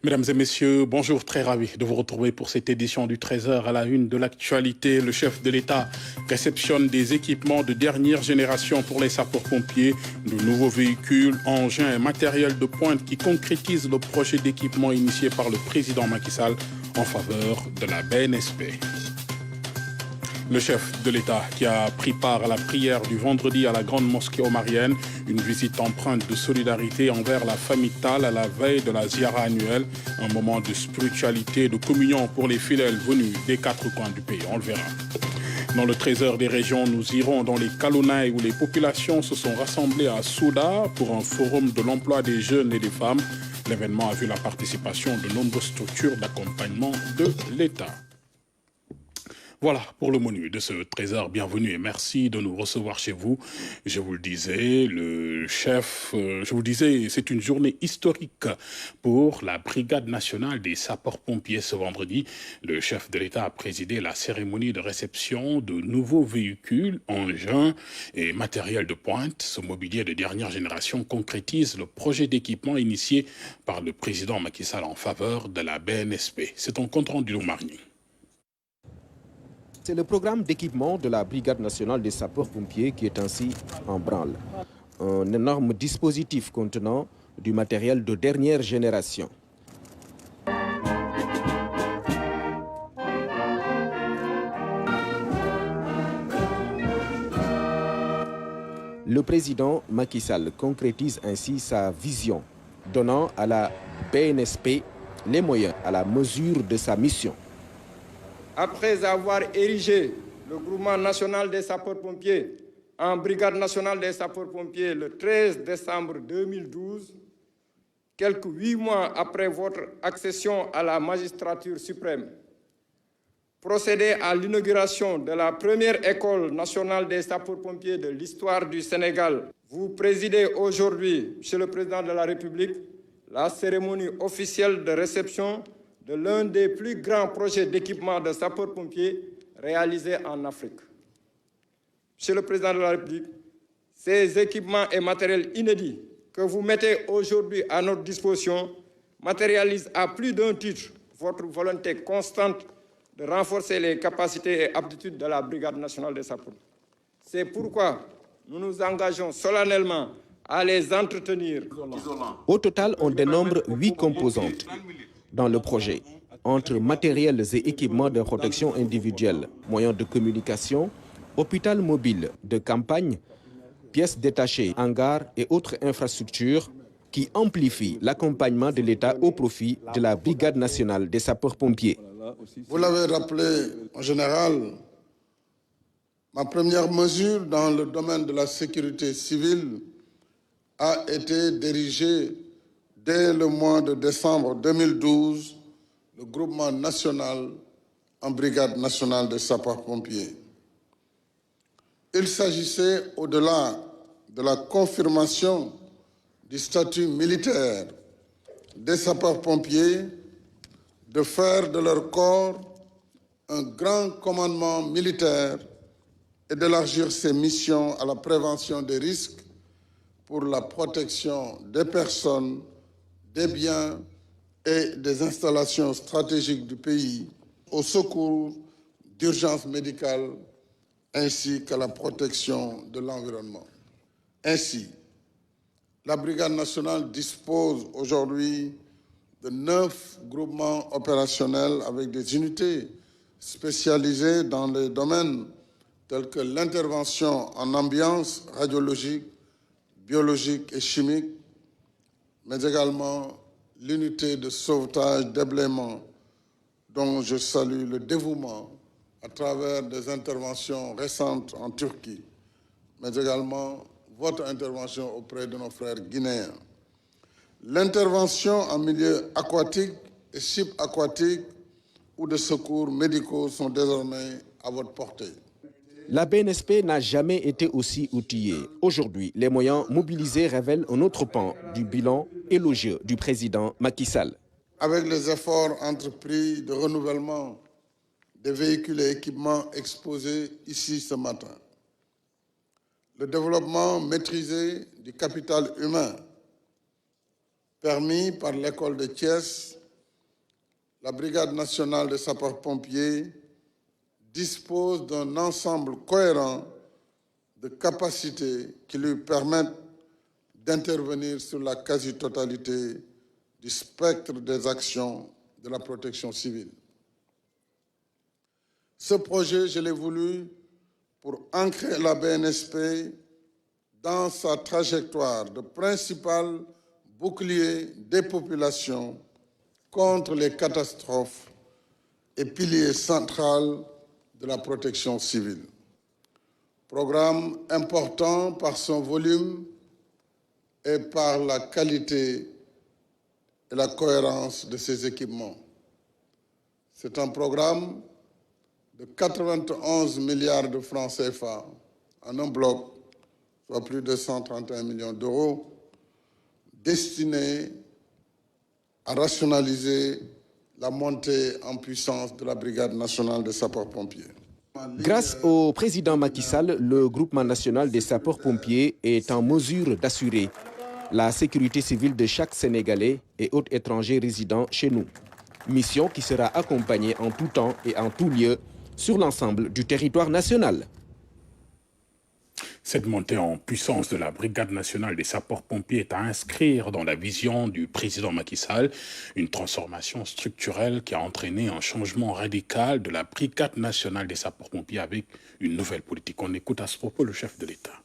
Mesdames et messieurs, bonjour, très ravi de vous retrouver pour cette édition du 13h à la une de l'actualité. Le chef de l'État réceptionne des équipements de dernière génération pour les sapeurs-pompiers, de nouveaux véhicules, engins et matériel de pointe qui concrétisent le projet d'équipement initié par le président Macky Sall en faveur de la BNSP. Le chef de l'État qui a pris part à la prière du vendredi à la grande mosquée omarienne, une visite empreinte de solidarité envers la famille Tall à la veille de la Ziara annuelle, un moment de spiritualité et de communion pour les fidèles venus des quatre coins du pays, on le verra. Dans le trésor des régions, nous irons dans les Kalonaï où les populations se sont rassemblées à Souda pour un forum de l'emploi des jeunes et des femmes. L'événement a vu la participation de nombreuses structures d'accompagnement de l'État. Voilà pour le menu de ce trésor. Bienvenue et merci de nous recevoir chez vous. Je vous le disais, c'est une journée historique pour la Brigade nationale des sapeurs-pompiers ce vendredi. Le chef de l'État a présidé la cérémonie de réception de nouveaux véhicules, engins et matériel de pointe. Ce mobilier de dernière génération concrétise le projet d'équipement initié par le président Macky Sall en faveur de la BNSP. C'est un compte-rendu de Marigny. C'est le programme d'équipement de la Brigade nationale des sapeurs-pompiers qui est ainsi en branle. Un énorme dispositif contenant du matériel de dernière génération. Le président Macky Sall concrétise ainsi sa vision, donnant à la BNSP les moyens à la mesure de sa mission. Après avoir érigé le groupement national des sapeurs-pompiers en brigade nationale des sapeurs-pompiers le 13 décembre 2012, quelques 8 mois après votre accession à la magistrature suprême, procédez à l'inauguration de la première école nationale des sapeurs-pompiers de l'histoire du Sénégal. Vous présidez aujourd'hui, Monsieur le Président de la République, la cérémonie officielle de réception de l'un des plus grands projets d'équipement de sapeurs-pompiers réalisés en Afrique. Monsieur le Président de la République, ces équipements et matériels inédits que vous mettez aujourd'hui à notre disposition matérialisent à plus d'un titre votre volonté constante de renforcer les capacités et aptitudes de la Brigade nationale des sapeurs. C'est pourquoi nous nous engageons solennellement à les entretenir. Au total, on dénombre 8 composantes dans le projet, entre matériels et équipements de protection individuelle, moyens de communication, hôpital mobile de campagne, pièces détachées, hangars et autres infrastructures qui amplifient l'accompagnement de l'État au profit de la Brigade nationale des sapeurs-pompiers. Vous l'avez rappelé en général, ma première mesure dans le domaine de la sécurité civile a été d'ériger dès le mois de décembre 2012, le groupement national en brigade nationale des sapeurs-pompiers. Il s'agissait, au-delà de la confirmation du statut militaire des sapeurs-pompiers, de faire de leur corps un grand commandement militaire et d'élargir ses missions à la prévention des risques pour la protection des personnes, des biens et des installations stratégiques du pays, au secours d'urgence médicale ainsi qu'à la protection de l'environnement. Ainsi, la Brigade nationale dispose aujourd'hui de 9 groupements opérationnels avec des unités spécialisées dans les domaines tels que l'intervention en ambiance radiologique, biologique et chimique, mais également l'unité de sauvetage déblaiement dont je salue le dévouement à travers des interventions récentes en Turquie, mais également votre intervention auprès de nos frères guinéens. L'intervention en milieu aquatique et subaquatique ou de secours médicaux sont désormais à votre portée. La BNSP n'a jamais été aussi outillée. Aujourd'hui, les moyens mobilisés révèlent un autre pan du bilan élogieux du président Macky Sall. Avec les efforts entrepris de renouvellement des véhicules et équipements exposés ici ce matin, le développement maîtrisé du capital humain permis par l'école de Thiès la Brigade nationale des sapeurs-pompiers dispose d'un ensemble cohérent de capacités qui lui permettent d'intervenir sur la quasi-totalité du spectre des actions de la protection civile. Ce projet, je l'ai voulu pour ancrer la BNSP dans sa trajectoire de principal bouclier des populations contre les catastrophes et pilier central de la protection civile. Programme important par son volume et par la qualité et la cohérence de ses équipements. C'est un programme de 91 milliards de francs CFA en un bloc, soit plus de 131 millions d'euros, destiné à rationaliser la montée en puissance de la Brigade nationale des sapeurs-pompiers. Grâce au président Macky Sall, le groupement national des sapeurs-pompiers est en mesure d'assurer la sécurité civile de chaque Sénégalais et autres étrangers résidant chez nous. Mission qui sera accompagnée en tout temps et en tout lieu sur l'ensemble du territoire national. Cette montée en puissance de la Brigade nationale des sapeurs-pompiers est à inscrire dans la vision du président Macky Sall, une transformation structurelle qui a entraîné un changement radical de la Brigade nationale des sapeurs-pompiers avec une nouvelle politique. On écoute à ce propos le chef de l'État.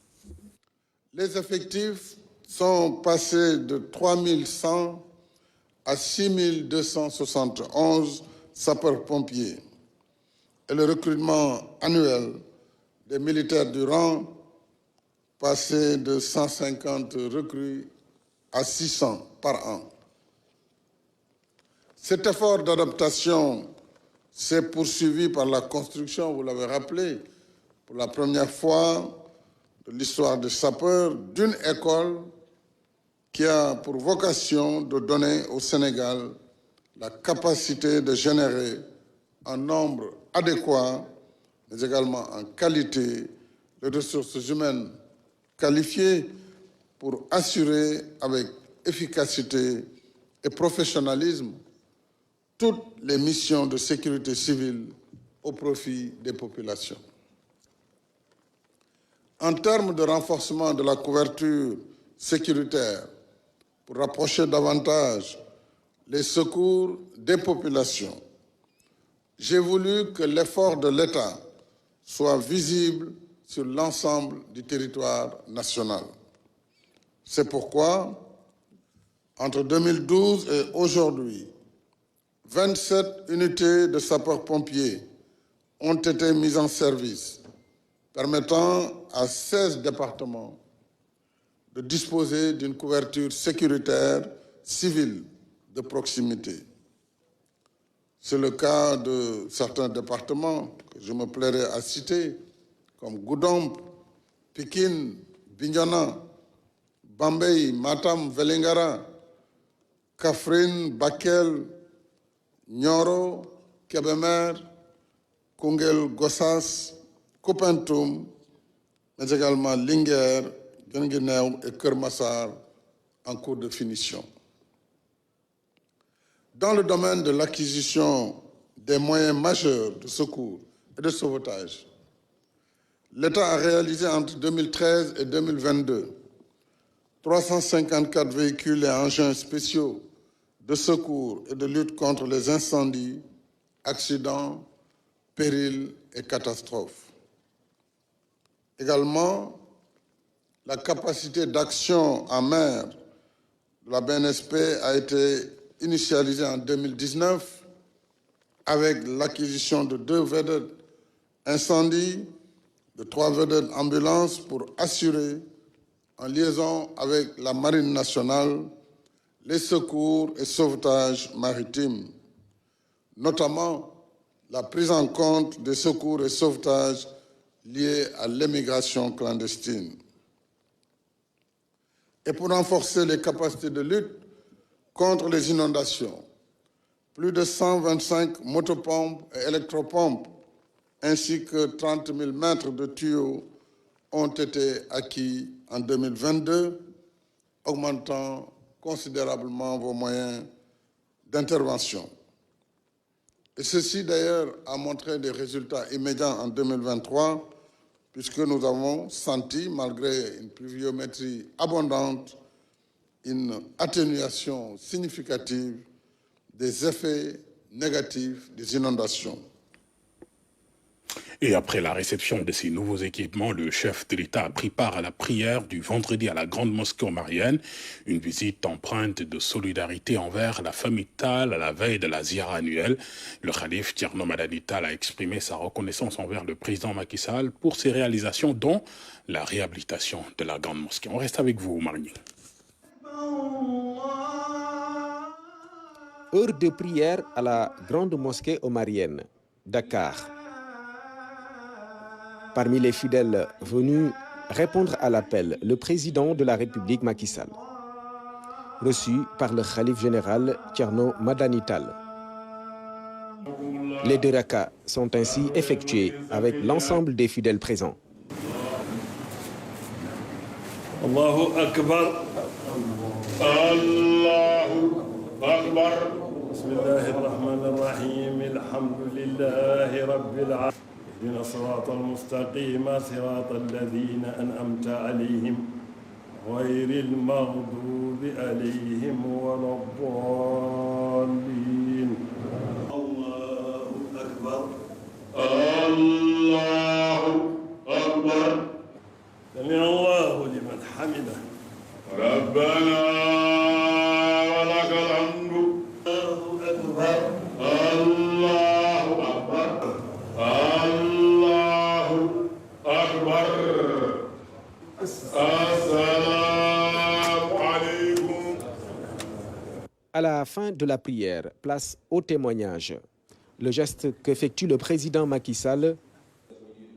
Les effectifs sont passés de 3100 à 6271 sapeurs-pompiers et le recrutement annuel des militaires du rang passé de 150 recrues à 600 par an. Cet effort d'adaptation s'est poursuivi par la construction, vous l'avez rappelé, pour la première fois de l'histoire des sapeurs, d'une école qui a pour vocation de donner au Sénégal la capacité de générer en nombre adéquat, mais également en qualité, de ressources humaines qualifiées pour assurer avec efficacité et professionnalisme toutes les missions de sécurité civile au profit des populations. En termes de renforcement de la couverture sécuritaire, pour rapprocher davantage les secours des populations, j'ai voulu que l'effort de l'État soit visible sur l'ensemble du territoire national. C'est pourquoi, entre 2012 et aujourd'hui, 27 unités de sapeurs-pompiers ont été mises en service, permettant à 16 départements de disposer d'une couverture sécuritaire civile de proximité. C'est le cas de certains départements que je me plairais à citer, comme Goudomp, Pikine, Bignona, Bambey, Matam, Vélingara, Kaffrine, Bakel, Nioro, Kébémer, Koungheul, Gossas, Koupentoum, mais également Linguère, Guinguinéo et Keur Massar en cours de finition. Dans le domaine de l'acquisition des moyens majeurs de secours et de sauvetage, l'État a réalisé entre 2013 et 2022 354 véhicules et engins spéciaux de secours et de lutte contre les incendies, accidents, périls et catastrophes. Également, la capacité d'action en mer de la BNSP a été initialisée en 2019 avec l'acquisition de 2 vedettes incendie, de 3 vedettes ambulances pour assurer, en liaison avec la Marine nationale, les secours et sauvetages maritimes, notamment la prise en compte des secours et sauvetages liés à l'émigration clandestine. Et pour renforcer les capacités de lutte contre les inondations, plus de 125 motopompes et électropompes, ainsi que 30 000 mètres de tuyaux ont été acquis en 2022, augmentant considérablement vos moyens d'intervention. Et ceci d'ailleurs a montré des résultats immédiats en 2023, puisque nous avons senti, malgré une pluviométrie abondante, une atténuation significative des effets négatifs des inondations. Et après la réception de ces nouveaux équipements, le chef de l'État a pris part à la prière du vendredi à la Grande Mosquée omarienne, une visite empreinte de solidarité envers la famille Tall à la veille de la Ziyara annuelle. Le Khalif Thierno Madani Tall a exprimé sa reconnaissance envers le président Macky Sall pour ses réalisations, dont la réhabilitation de la Grande Mosquée. On reste avec vous, Marni. Heure de prière à la Grande Mosquée omarienne, Dakar. Parmi les fidèles venus répondre à l'appel, le président de la République Macky Sall, reçu par le Khalif général Thierno Madani Tall. Les 2 rakas sont ainsi effectués avec l'ensemble des fidèles présents. Allahu Akbar. Allahu Akbar. Bismillahirrahmanirrahim. Alhamdulillahi Rabbil alamin. اهدنا الصراط المستقيم صراط الذين أنعمت عليهم غير المغضوب عليهم ولا الضالين. الله أكبر. الله أكبر. سمع الله لمن حمده. ربنا ولك الحمد. الله أكبر. الله أكبر. الله أكبر. السلام عليكم. À la fin de la prière, place au témoignage. Le geste qu'effectue le président Macky Sall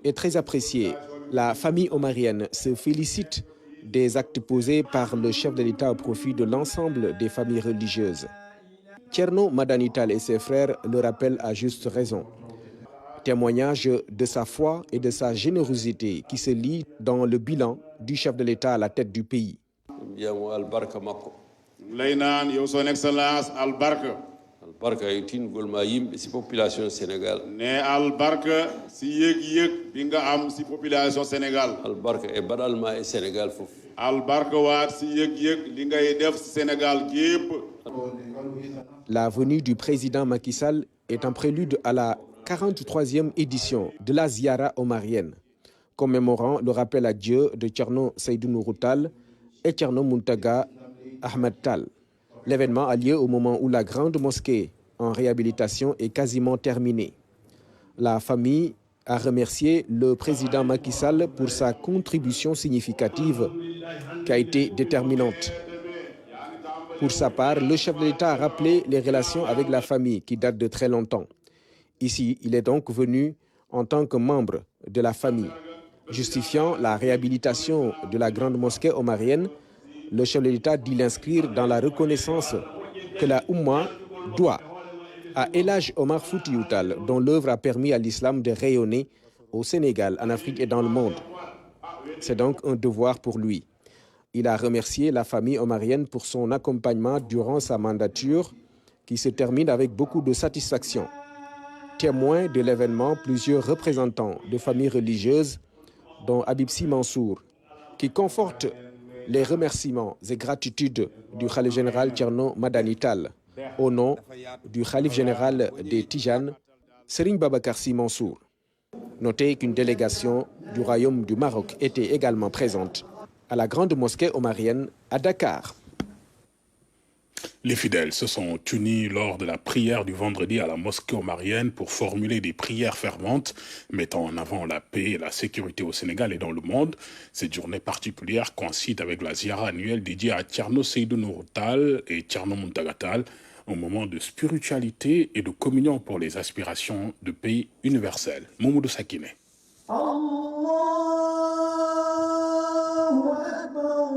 est très apprécié. La famille omarienne se félicite des actes posés par le chef de l'État au profit de l'ensemble des familles religieuses. Thierno Madani Tall et ses frères le rappellent à juste raison. Témoignage de sa foi et de sa générosité qui se lit dans le bilan du chef de l'État à la tête du pays. Leynan yow son excellence albarka. Albarka yitin golma yimbe si population Sénégal. Ne albarka si yeg bi nga am si population Sénégal. Albarka e badalma e Sénégal fof. Albarka waat si yeg li ngay def si Sénégal gépp. La venue du président Macky Sall est un prélude à la 43e édition de la Ziyara omarienne, commémorant le rappel à Dieu de Thierno Seydou Nourou Tall et Thierno Mountaga Ahmed Tall. L'événement a lieu au moment où la grande mosquée en réhabilitation est quasiment terminée. La famille a remercié le président Macky Sall pour sa contribution significative qui a été déterminante. Pour sa part, le chef de l'État a rappelé les relations avec la famille qui datent de très longtemps. Ici, il est donc venu en tant que membre de la famille. Justifiant la réhabilitation de la grande mosquée omarienne, le chef de l'État dit l'inscrire dans la reconnaissance que la Oumma doit à El Hadj Omar Foutiyou Tall, dont l'œuvre a permis à l'islam de rayonner au Sénégal, en Afrique et dans le monde. C'est donc un devoir pour lui. Il a remercié la famille omarienne pour son accompagnement durant sa mandature, qui se termine avec beaucoup de satisfaction. Témoins de l'événement, plusieurs représentants de familles religieuses, dont Habib Sy Mansour, qui confortent les remerciements et gratitudes du Khalif général Thierno Madani Tall au nom du Khalif général des Tijanes, Serigne Babacar Sy Mansour. Notez qu'une délégation du Royaume du Maroc était également présente à la grande mosquée omarienne à Dakar. Les fidèles se sont unis lors de la prière du vendredi à la mosquée omarienne pour formuler des prières ferventes mettant en avant la paix et la sécurité au Sénégal et dans le monde. Cette journée particulière coïncide avec la Ziyara annuelle dédiée à Thierno Seydou Nourou Tall et Thierno Mountaga Tall, un moment de spiritualité et de communion pour les aspirations de paix universelle. Mamoudou Sakine. Allahu Akbar.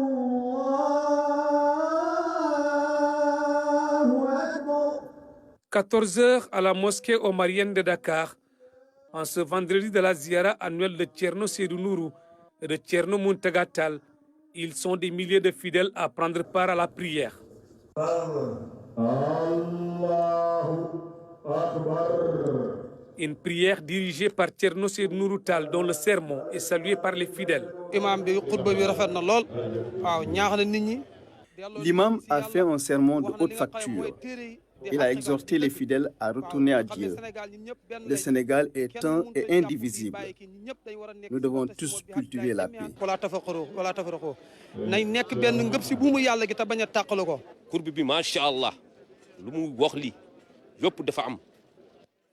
14h à la mosquée omarienne de Dakar, en ce vendredi de la Ziyara annuelle de Thierno Seydou Nourou et de Thierno Mountaga Tall. Ils sont des milliers de fidèles à prendre part à la prière. Allahu Une prière dirigée par Thierno Seydou Nourou Tall, dont le sermon est salué par les fidèles. L'imam a fait un sermon de haute facture. Il a exhorté les fidèles à retourner à Dieu. Le Sénégal est un et indivisible. Nous devons tous cultiver la paix.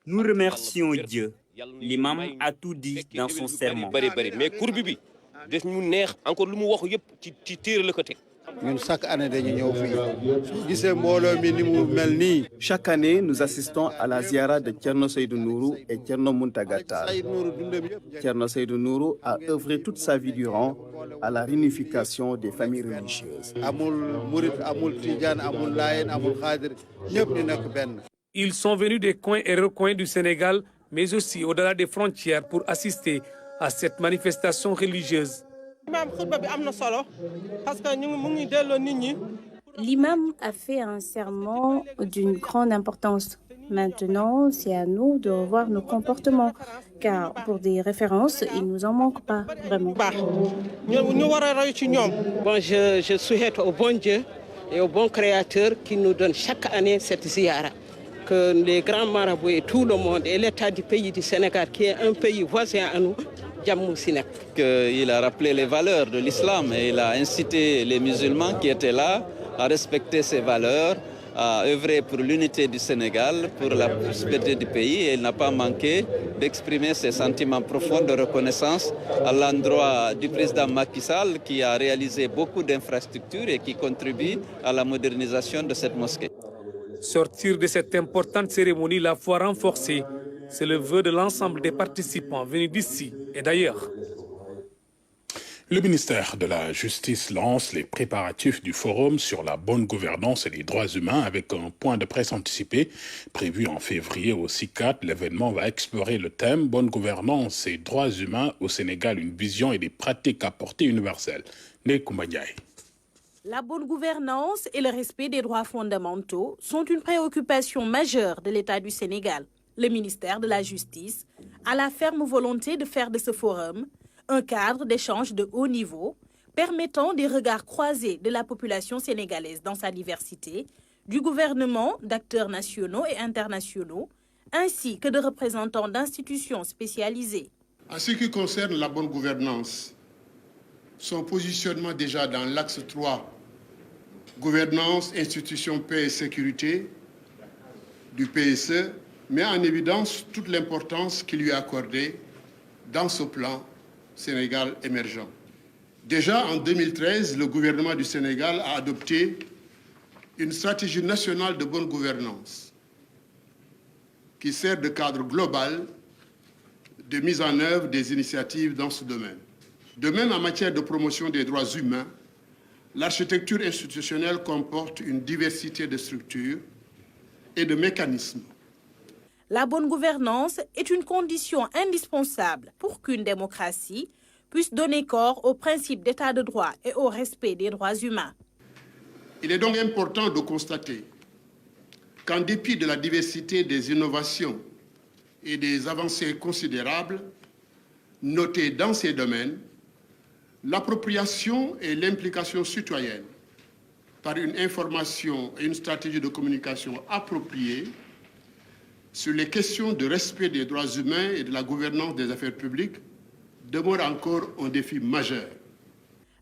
Nous remercions Dieu. L'imam a tout dit dans son sermon. Chaque année, nous assistons à la ziara de Thierno Seydou Nourou et Thierno Mountaga Tall. Thierno Seydou Nourou a œuvré toute sa vie durant à la réunification des familles religieuses. Ils sont venus des coins et recoins du Sénégal, mais aussi au-delà des frontières pour assister à cette manifestation religieuse. L'imam a fait un sermon d'une grande importance. Maintenant, c'est à nous de revoir nos comportements, car pour des références, il ne nous en manque pas vraiment. Je souhaite au bon Dieu et au bon Créateur qui nous donne chaque année cette ziara, que les grands marabouts et tout le monde et l'État du pays du Sénégal, qui est un pays voisin à nous, Il a rappelé les valeurs de l'islam et il a incité les musulmans qui étaient là à respecter ces valeurs, à œuvrer pour l'unité du Sénégal, pour la prospérité du pays. Et il n'a pas manqué d'exprimer ses sentiments profonds de reconnaissance à l'endroit du président Macky Sall qui a réalisé beaucoup d'infrastructures et qui contribue à la modernisation de cette mosquée. Sortir de cette importante cérémonie la foi renforcée, c'est le vœu de l'ensemble des participants venus d'ici et d'ailleurs. Le ministère de la Justice lance les préparatifs du forum sur la bonne gouvernance et les droits humains avec un point de presse anticipé prévu en février au CICAD. L'événement va explorer le thème « Bonne gouvernance et droits humains au Sénégal, une vision et des pratiques à portée universelle ». La bonne gouvernance et le respect des droits fondamentaux sont une préoccupation majeure de l'État du Sénégal. Le ministère de la Justice a la ferme volonté de faire de ce forum un cadre d'échange de haut niveau permettant des regards croisés de la population sénégalaise dans sa diversité, du gouvernement, d'acteurs nationaux et internationaux, ainsi que de représentants d'institutions spécialisées. En ce qui concerne la bonne gouvernance, son positionnement déjà dans l'axe 3, gouvernance, institutions, paix et sécurité du PSE, met en évidence toute l'importance qui lui est accordée dans ce plan Sénégal émergent. Déjà en 2013, le gouvernement du Sénégal a adopté une stratégie nationale de bonne gouvernance qui sert de cadre global de mise en œuvre des initiatives dans ce domaine. De même, en matière de promotion des droits humains, l'architecture institutionnelle comporte une diversité de structures et de mécanismes. La bonne gouvernance est une condition indispensable pour qu'une démocratie puisse donner corps au principe d'état de droit et au respect des droits humains. Il est donc important de constater qu'en dépit de la diversité des innovations et des avancées considérables notées dans ces domaines, l'appropriation et l'implication citoyenne par une information et une stratégie de communication appropriée sur les questions de respect des droits humains et de la gouvernance des affaires publiques demeure encore un défi majeur.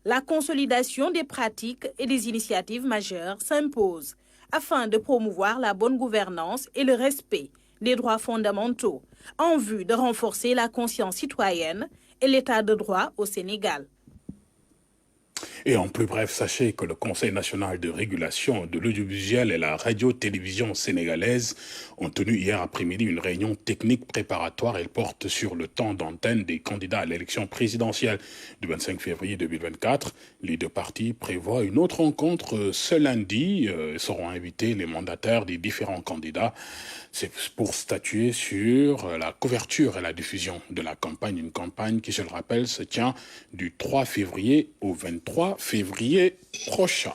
La consolidation des pratiques et des initiatives majeures s'impose afin de promouvoir la bonne gouvernance et le respect des droits fondamentaux en vue de renforcer la conscience citoyenne et l'état de droit au Sénégal. Et en plus bref, sachez que le Conseil national de régulation de l'audiovisuel et la radio-télévision sénégalaise ont tenu hier après-midi une réunion technique préparatoire. Elle porte sur le temps d'antenne des candidats à l'élection présidentielle du 25 février 2024. Les deux partis prévoient une autre rencontre ce lundi. Seront invités les mandataires des différents candidats. C'est pour statuer sur la couverture et la diffusion de la campagne. Une campagne qui, je le rappelle, se tient du 3 février au 23 février prochain.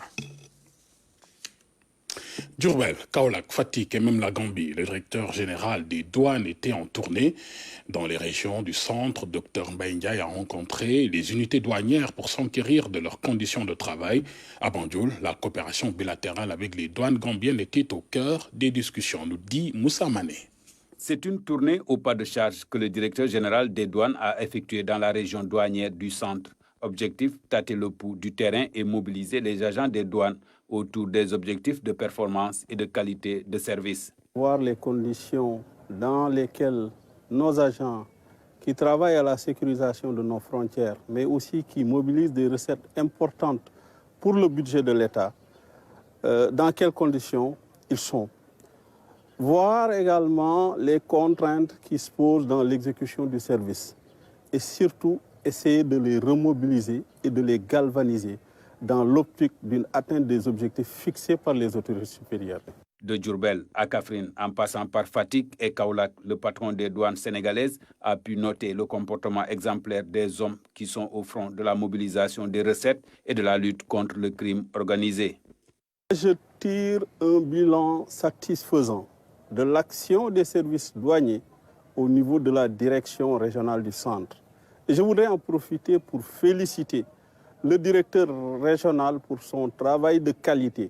Diourbel, Kaolack, Fatick et même la Gambie, le directeur général des douanes était en tournée. Dans les régions du centre, Dr Mbaye Ndiaye a rencontré les unités douanières pour s'enquérir de leurs conditions de travail. À Banjul, la coopération bilatérale avec les douanes gambiennes était au cœur des discussions, nous dit Moussa Mané. C'est une tournée au pas de charge que le directeur général des douanes a effectuée dans la région douanière du centre. Objectif, tâter le pouls du terrain et mobiliser les agents des douanes autour des objectifs de performance et de qualité de service. Voir les conditions dans lesquelles nos agents qui travaillent à la sécurisation de nos frontières, mais aussi qui mobilisent des recettes importantes pour le budget de l'État, dans quelles conditions ils sont. Voir également les contraintes qui se posent dans l'exécution du service et surtout essayer de les remobiliser et de les galvaniser dans l'optique d'une atteinte des objectifs fixés par les autorités supérieures. De Diourbel à Kaffrine, en passant par Fatick et Kaolack, le patron des douanes sénégalaises a pu noter le comportement exemplaire des hommes qui sont au front de la mobilisation des recettes et de la lutte contre le crime organisé. Je tire un bilan satisfaisant de l'action des services douaniers au niveau de la direction régionale du centre. Et je voudrais en profiter pour féliciter le directeur régional pour son travail de qualité.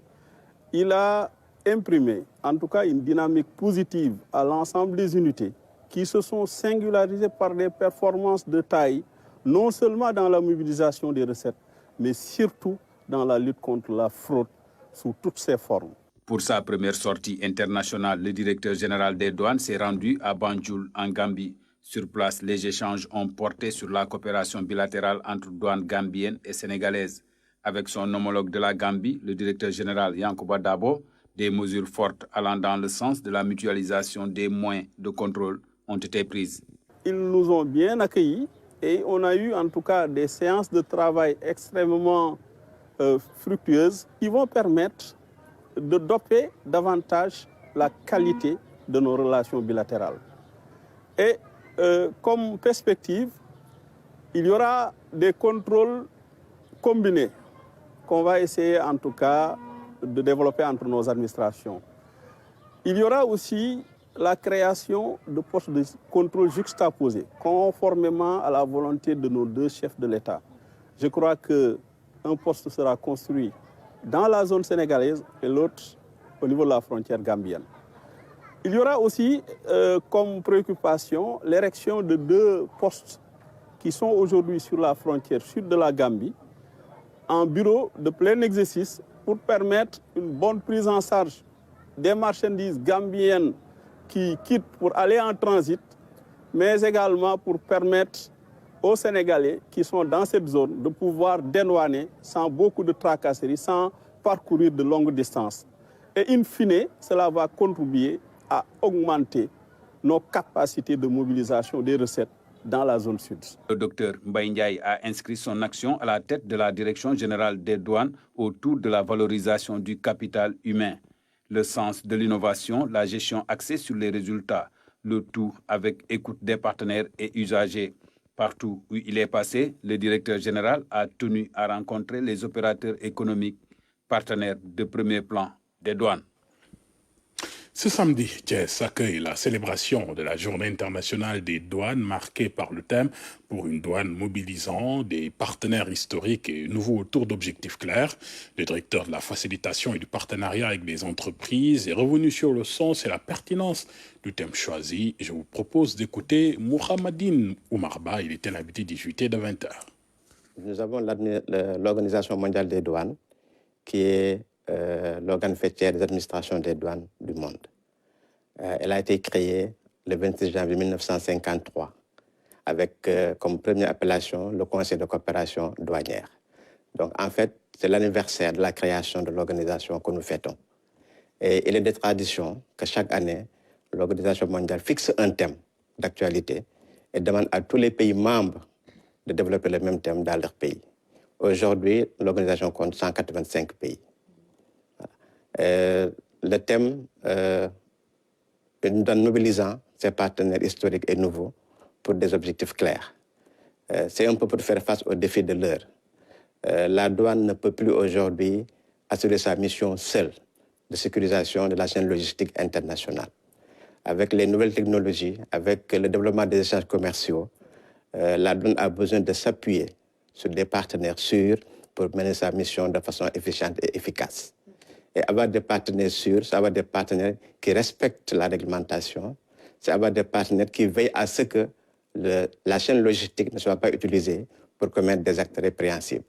Il a imprimé, en tout cas, une dynamique positive à l'ensemble des unités qui se sont singularisées par des performances de taille, non seulement dans la mobilisation des recettes, mais surtout dans la lutte contre la fraude sous toutes ses formes. Pour sa première sortie internationale, le directeur général des douanes s'est rendu à Banjul, en Gambie. Sur place, les échanges ont porté sur la coopération bilatérale entre douanes gambiennes et sénégalaises. Avec son homologue de la Gambie, le directeur général Yankuba Dabo, des mesures fortes allant dans le sens de la mutualisation des moyens de contrôle ont été prises. Ils nous ont bien accueillis et on a eu en tout cas des séances de travail extrêmement fructueuses qui vont permettre de doper davantage la qualité de nos relations bilatérales. Et comme perspective, il y aura des contrôles combinés qu'on va essayer en tout cas de développer entre nos administrations. Il y aura aussi la création de postes de contrôle juxtaposés, conformément à la volonté de nos deux chefs de l'État. Je crois qu'un poste sera construit dans la zone sénégalaise et l'autre au niveau de la frontière gambienne. Il y aura aussi comme préoccupation l'érection de 2 postes qui sont aujourd'hui sur la frontière sud de la Gambie, en bureau de plein exercice pour permettre une bonne prise en charge des marchandises gambiennes qui quittent pour aller en transit, mais également pour permettre aux Sénégalais qui sont dans cette zone de pouvoir dédouaner sans beaucoup de tracasseries, sans parcourir de longues distances. Et in fine, cela va contribuer à augmenter nos capacités de mobilisation des recettes dans la zone sud. Le docteur Mbaye Ndiaye a inscrit son action à la tête de la Direction générale des douanes autour de la valorisation du capital humain. Le sens de l'innovation, la gestion axée sur les résultats, le tout avec écoute des partenaires et usagers. Partout où il est passé, le directeur général a tenu à rencontrer les opérateurs économiques, partenaires de premier plan des douanes. Ce samedi, Thiès accueille la célébration de la Journée internationale des douanes marquée par le thème « Pour une douane mobilisant des partenaires historiques et nouveaux autour d'objectifs clairs ». Le directeur de la facilitation et du partenariat avec les entreprises est revenu sur le sens et la pertinence du thème choisi. Je vous propose d'écouter Mohamedine Oumarba, il était l'invité du JT de 20h. Nous avons l'Organisation mondiale des douanes qui est l'organe fêtière des administrations des douanes du monde. Elle a été créée le 26 janvier 1953 avec comme première appellation le Conseil de coopération douanière. Donc en fait, c'est l'anniversaire de la création de l'organisation que nous fêtons. Et il est de tradition que chaque année, l'Organisation mondiale fixe un thème d'actualité et demande à tous les pays membres de développer le même thème dans leur pays. Aujourd'hui, l'organisation compte 185 pays. Le thème nous donne mobilisant ses partenaires historiques et nouveaux pour des objectifs clairs. C'est un peu pour faire face aux défis de l'heure. La douane ne peut plus aujourd'hui assurer sa mission seule de sécurisation de la chaîne logistique internationale. Avec les nouvelles technologies, avec le développement des échanges commerciaux, la douane a besoin de s'appuyer sur des partenaires sûrs pour mener sa mission de façon efficiente et efficace. Et avoir des partenaires sûrs, c'est avoir des partenaires qui respectent la réglementation, c'est avoir des partenaires qui veillent à ce que la chaîne logistique ne soit pas utilisée pour commettre des actes répréhensibles.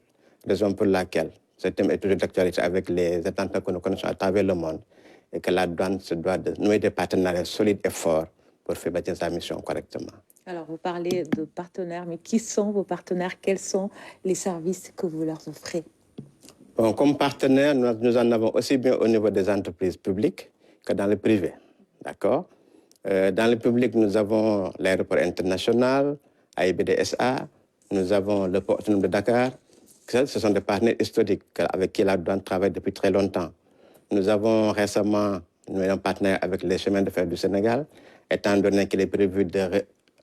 Raison pour laquelle ce thème est toujours d'actualité avec les attentats que nous connaissons à travers le monde et que la douane se doit de nouer des partenariats solides et forts pour faire bâtir sa mission correctement. Alors, vous parlez de partenaires, mais qui sont vos partenaires? Quels sont les services que vous leur offrez? Bon, comme partenaires, nous en avons aussi bien au niveau des entreprises publiques que dans le privé. D'accord? Dans le public, nous avons l'aéroport international, AIBD SA, nous avons le port autonome de Dakar. Ce sont des partenaires historiques avec qui la douane travaille depuis très longtemps. Nous avons récemment un partenaire avec les chemins de fer du Sénégal, étant donné qu'il est prévu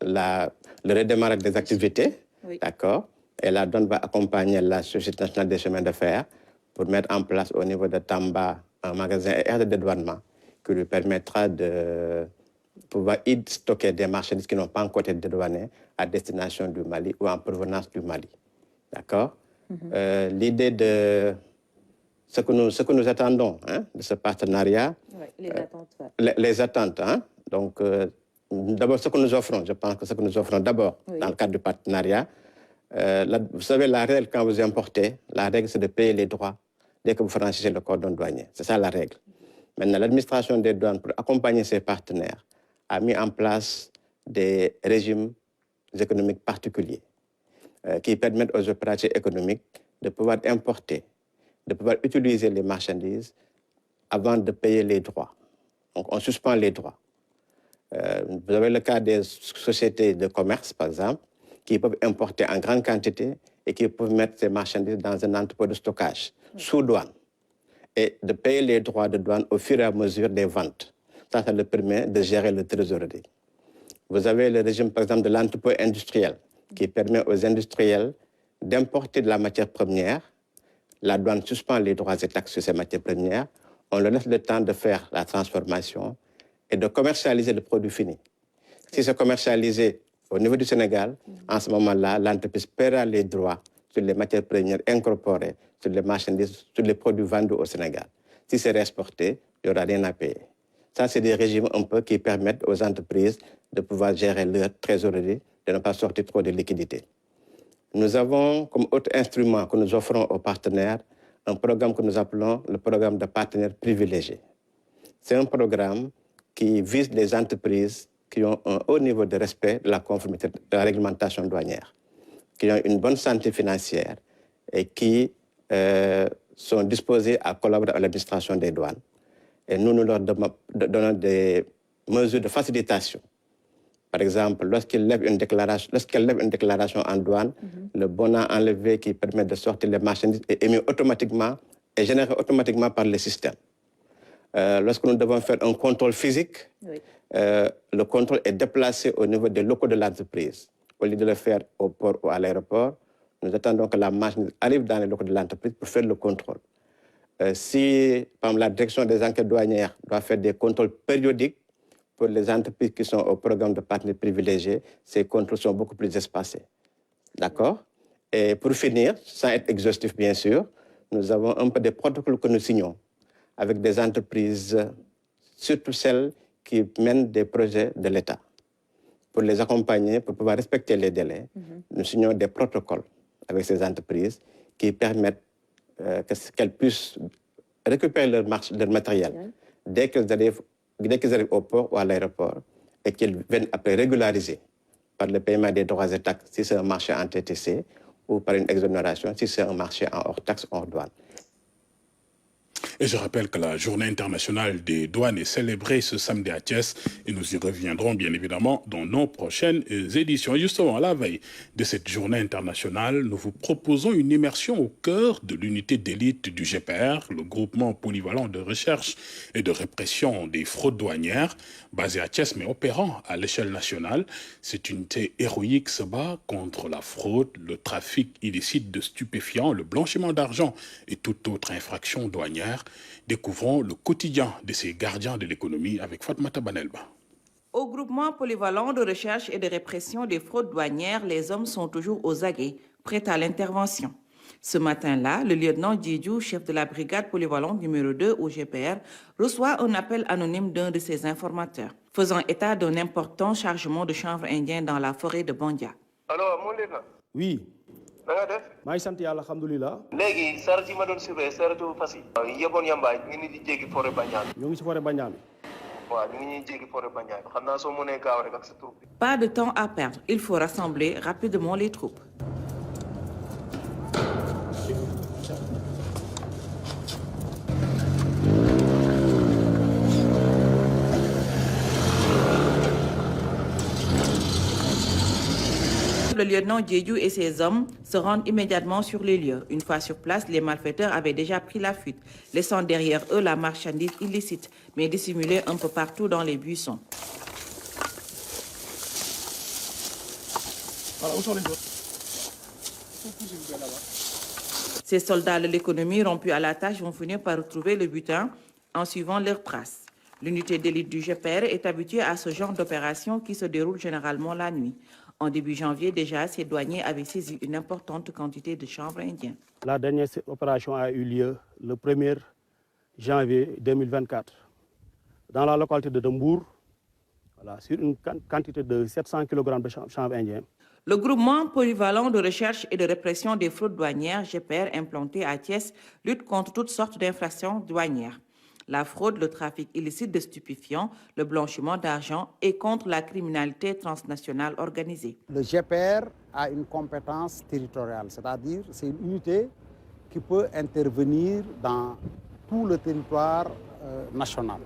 le redémarrage des activités. Oui. D'accord? Et la douane va accompagner la Société nationale des chemins de fer pour mettre en place au niveau de Tamba un magasin et aire de dédouanement qui lui permettra de pouvoir y stocker des marchandises qui n'ont pas encore été dédouanées à destination du Mali ou en provenance du Mali. D'accord? L'idée de ce que nous attendons de ce partenariat, les attentes. Les attentes. Donc, d'abord, ce que nous offrons, je pense que ce que nous offrons d'abord dans le cadre du partenariat, vous savez, la règle quand vous importez, la règle c'est de payer les droits dès que vous franchissez le cordon douanier. C'est ça la règle. Maintenant, l'administration des douanes, pour accompagner ses partenaires, a mis en place des régimes économiques particuliers qui permettent aux opérateurs économiques de pouvoir importer, de pouvoir utiliser les marchandises avant de payer les droits. Donc, on suspend les droits. Vous avez le cas des sociétés de commerce, par exemple, qui peuvent importer en grande quantité et qui peuvent mettre ces marchandises dans un entrepôt de stockage sous douane et de payer les droits de douane au fur et à mesure des ventes. Ça leur permet de gérer le trésorerie. Vous avez le régime, par exemple, de l'entrepôt industriel qui permet aux industriels d'importer de la matière première. La douane suspend les droits et taxes sur ces matières premières. On leur laisse le temps de faire la transformation et de commercialiser le produit fini. Si c'est commercialisé au niveau du Sénégal, en ce moment-là, l'entreprise paiera les droits sur les matières premières incorporées, sur les marchandises, sur les produits vendus au Sénégal. Si c'est exporté, il n'y aura rien à payer. Ça, c'est des régimes un peu qui permettent aux entreprises de pouvoir gérer leur trésorerie, de ne pas sortir trop de liquidités. Nous avons comme autre instrument que nous offrons aux partenaires un programme que nous appelons le programme de partenaires privilégiés. C'est un programme qui vise les entreprises qui ont un haut niveau de respect de la conformité de la réglementation douanière, qui ont une bonne santé financière et qui sont disposées à collaborer avec l'administration des douanes. Et nous leur donnons des mesures de facilitation. Par exemple, lorsqu'elle lève une déclaration en douane, le bon à enlever qui permet de sortir les marchandises est émis automatiquement et généré automatiquement par le système. Lorsque nous devons faire un contrôle physique, le contrôle est déplacé au niveau des locaux de l'entreprise. Au lieu de le faire au port ou à l'aéroport, nous attendons que la marchandise arrive dans les locaux de l'entreprise pour faire le contrôle. Si, par exemple, la direction des enquêtes douanières doit faire des contrôles périodiques pour les entreprises qui sont au programme de partenaires privilégiés, ces contrôles sont beaucoup plus espacés. D'accord? Et pour finir, sans être exhaustif bien sûr, nous avons un peu des protocoles que nous signons avec des entreprises, surtout celles qui mènent des projets de l'État. Pour les accompagner, pour pouvoir respecter les délais, nous signons des protocoles avec ces entreprises qui permettent qu'elles puissent récupérer leur matériel dès qu'elles arrivent au port ou à l'aéroport et qu'ils viennent après régulariser par le paiement des droits et taxes si c'est un marché en TTC ou par une exonération si c'est un marché en hors taxe, hors douane. Et je rappelle que la Journée internationale des douanes est célébrée ce samedi à Thiès et nous y reviendrons bien évidemment dans nos prochaines éditions. Et justement, à la veille de cette Journée internationale, nous vous proposons une immersion au cœur de l'unité d'élite du GPR, le groupement polyvalent de recherche et de répression des fraudes douanières, basé à Thiès mais opérant à l'échelle nationale. Cette unité héroïque se bat contre la fraude, le trafic illicite de stupéfiants, le blanchiment d'argent et toute autre infraction douanière. Découvrons le quotidien de ces gardiens de l'économie avec Fatmata Banelba. Au groupement polyvalent de recherche et de répression des fraudes douanières, les hommes sont toujours aux aguets, prêts à l'intervention. Ce matin-là, le lieutenant Djidjou, chef de la brigade polyvalente numéro 2 au GPR, reçoit un appel anonyme d'un de ses informateurs, faisant état d'un important chargement de chanvre indien dans la forêt de Bandia. Alors, mon lieutenant. Oui. Nanga def. maa ngi sant yàlla alhamdulilah. léegi saret yi ma doon surveiller saretu fas yi. yeboon yambaay ñu ngi ni di jéggi forêt Bandian. ñoo ngi ci forêt Bandian. waaw ñu ngi ñuy jéggi forêt Bandian. xam naa soo mënee gaaw rek ak sa troupe. Pas de temps à perdre, il faut rassembler rapidement les troupes. Le lieutenant Djidjou et ses hommes se rendent immédiatement sur les lieux. Une fois sur place, les malfaiteurs avaient déjà pris la fuite, laissant derrière eux la marchandise illicite, mais dissimulée un peu partout dans les buissons. Voilà, où sont les autres? Ces soldats de l'économie rompus à la tâche vont finir par retrouver le butin en suivant leurs traces. L'unité d'élite du GPR est habituée à ce genre d'opération qui se déroule généralement la nuit. En début janvier, déjà, ces douaniers avaient saisi une importante quantité de chanvre indien. La dernière opération a eu lieu le 1er janvier 2024 dans la localité de Dembour, voilà, sur une quantité de 700 kg de chanvre indien. Le groupement polyvalent de recherche et de répression des fraudes douanières, GPR, implanté à Thiès, lutte contre toutes sortes d'infractions douanières. La fraude, le trafic illicite de stupéfiants, le blanchiment d'argent et contre la criminalité transnationale organisée. Le GPR a une compétence territoriale, c'est-à-dire c'est une unité qui peut intervenir dans tout le territoire national.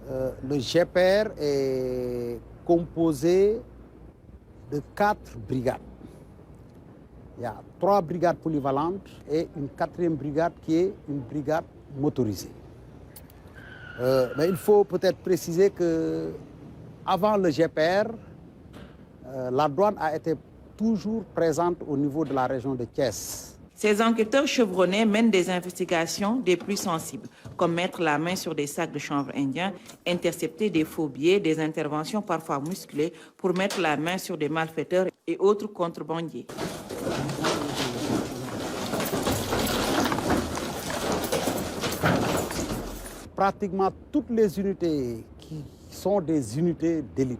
Le GPR est composé de 4 brigades. Il y a 3 brigades polyvalentes et une 4e brigade qui est une brigade motorisée. Mais il faut peut-être préciser que avant le GPR, la douane a été toujours présente au niveau de la région de Thiès. Ces enquêteurs chevronnés mènent des investigations des plus sensibles, comme mettre la main sur des sacs de chanvre indien, intercepter des faux billets, des interventions parfois musclées pour mettre la main sur des malfaiteurs et autres contrebandiers. Pratiquement toutes les unités qui sont des unités d'élite.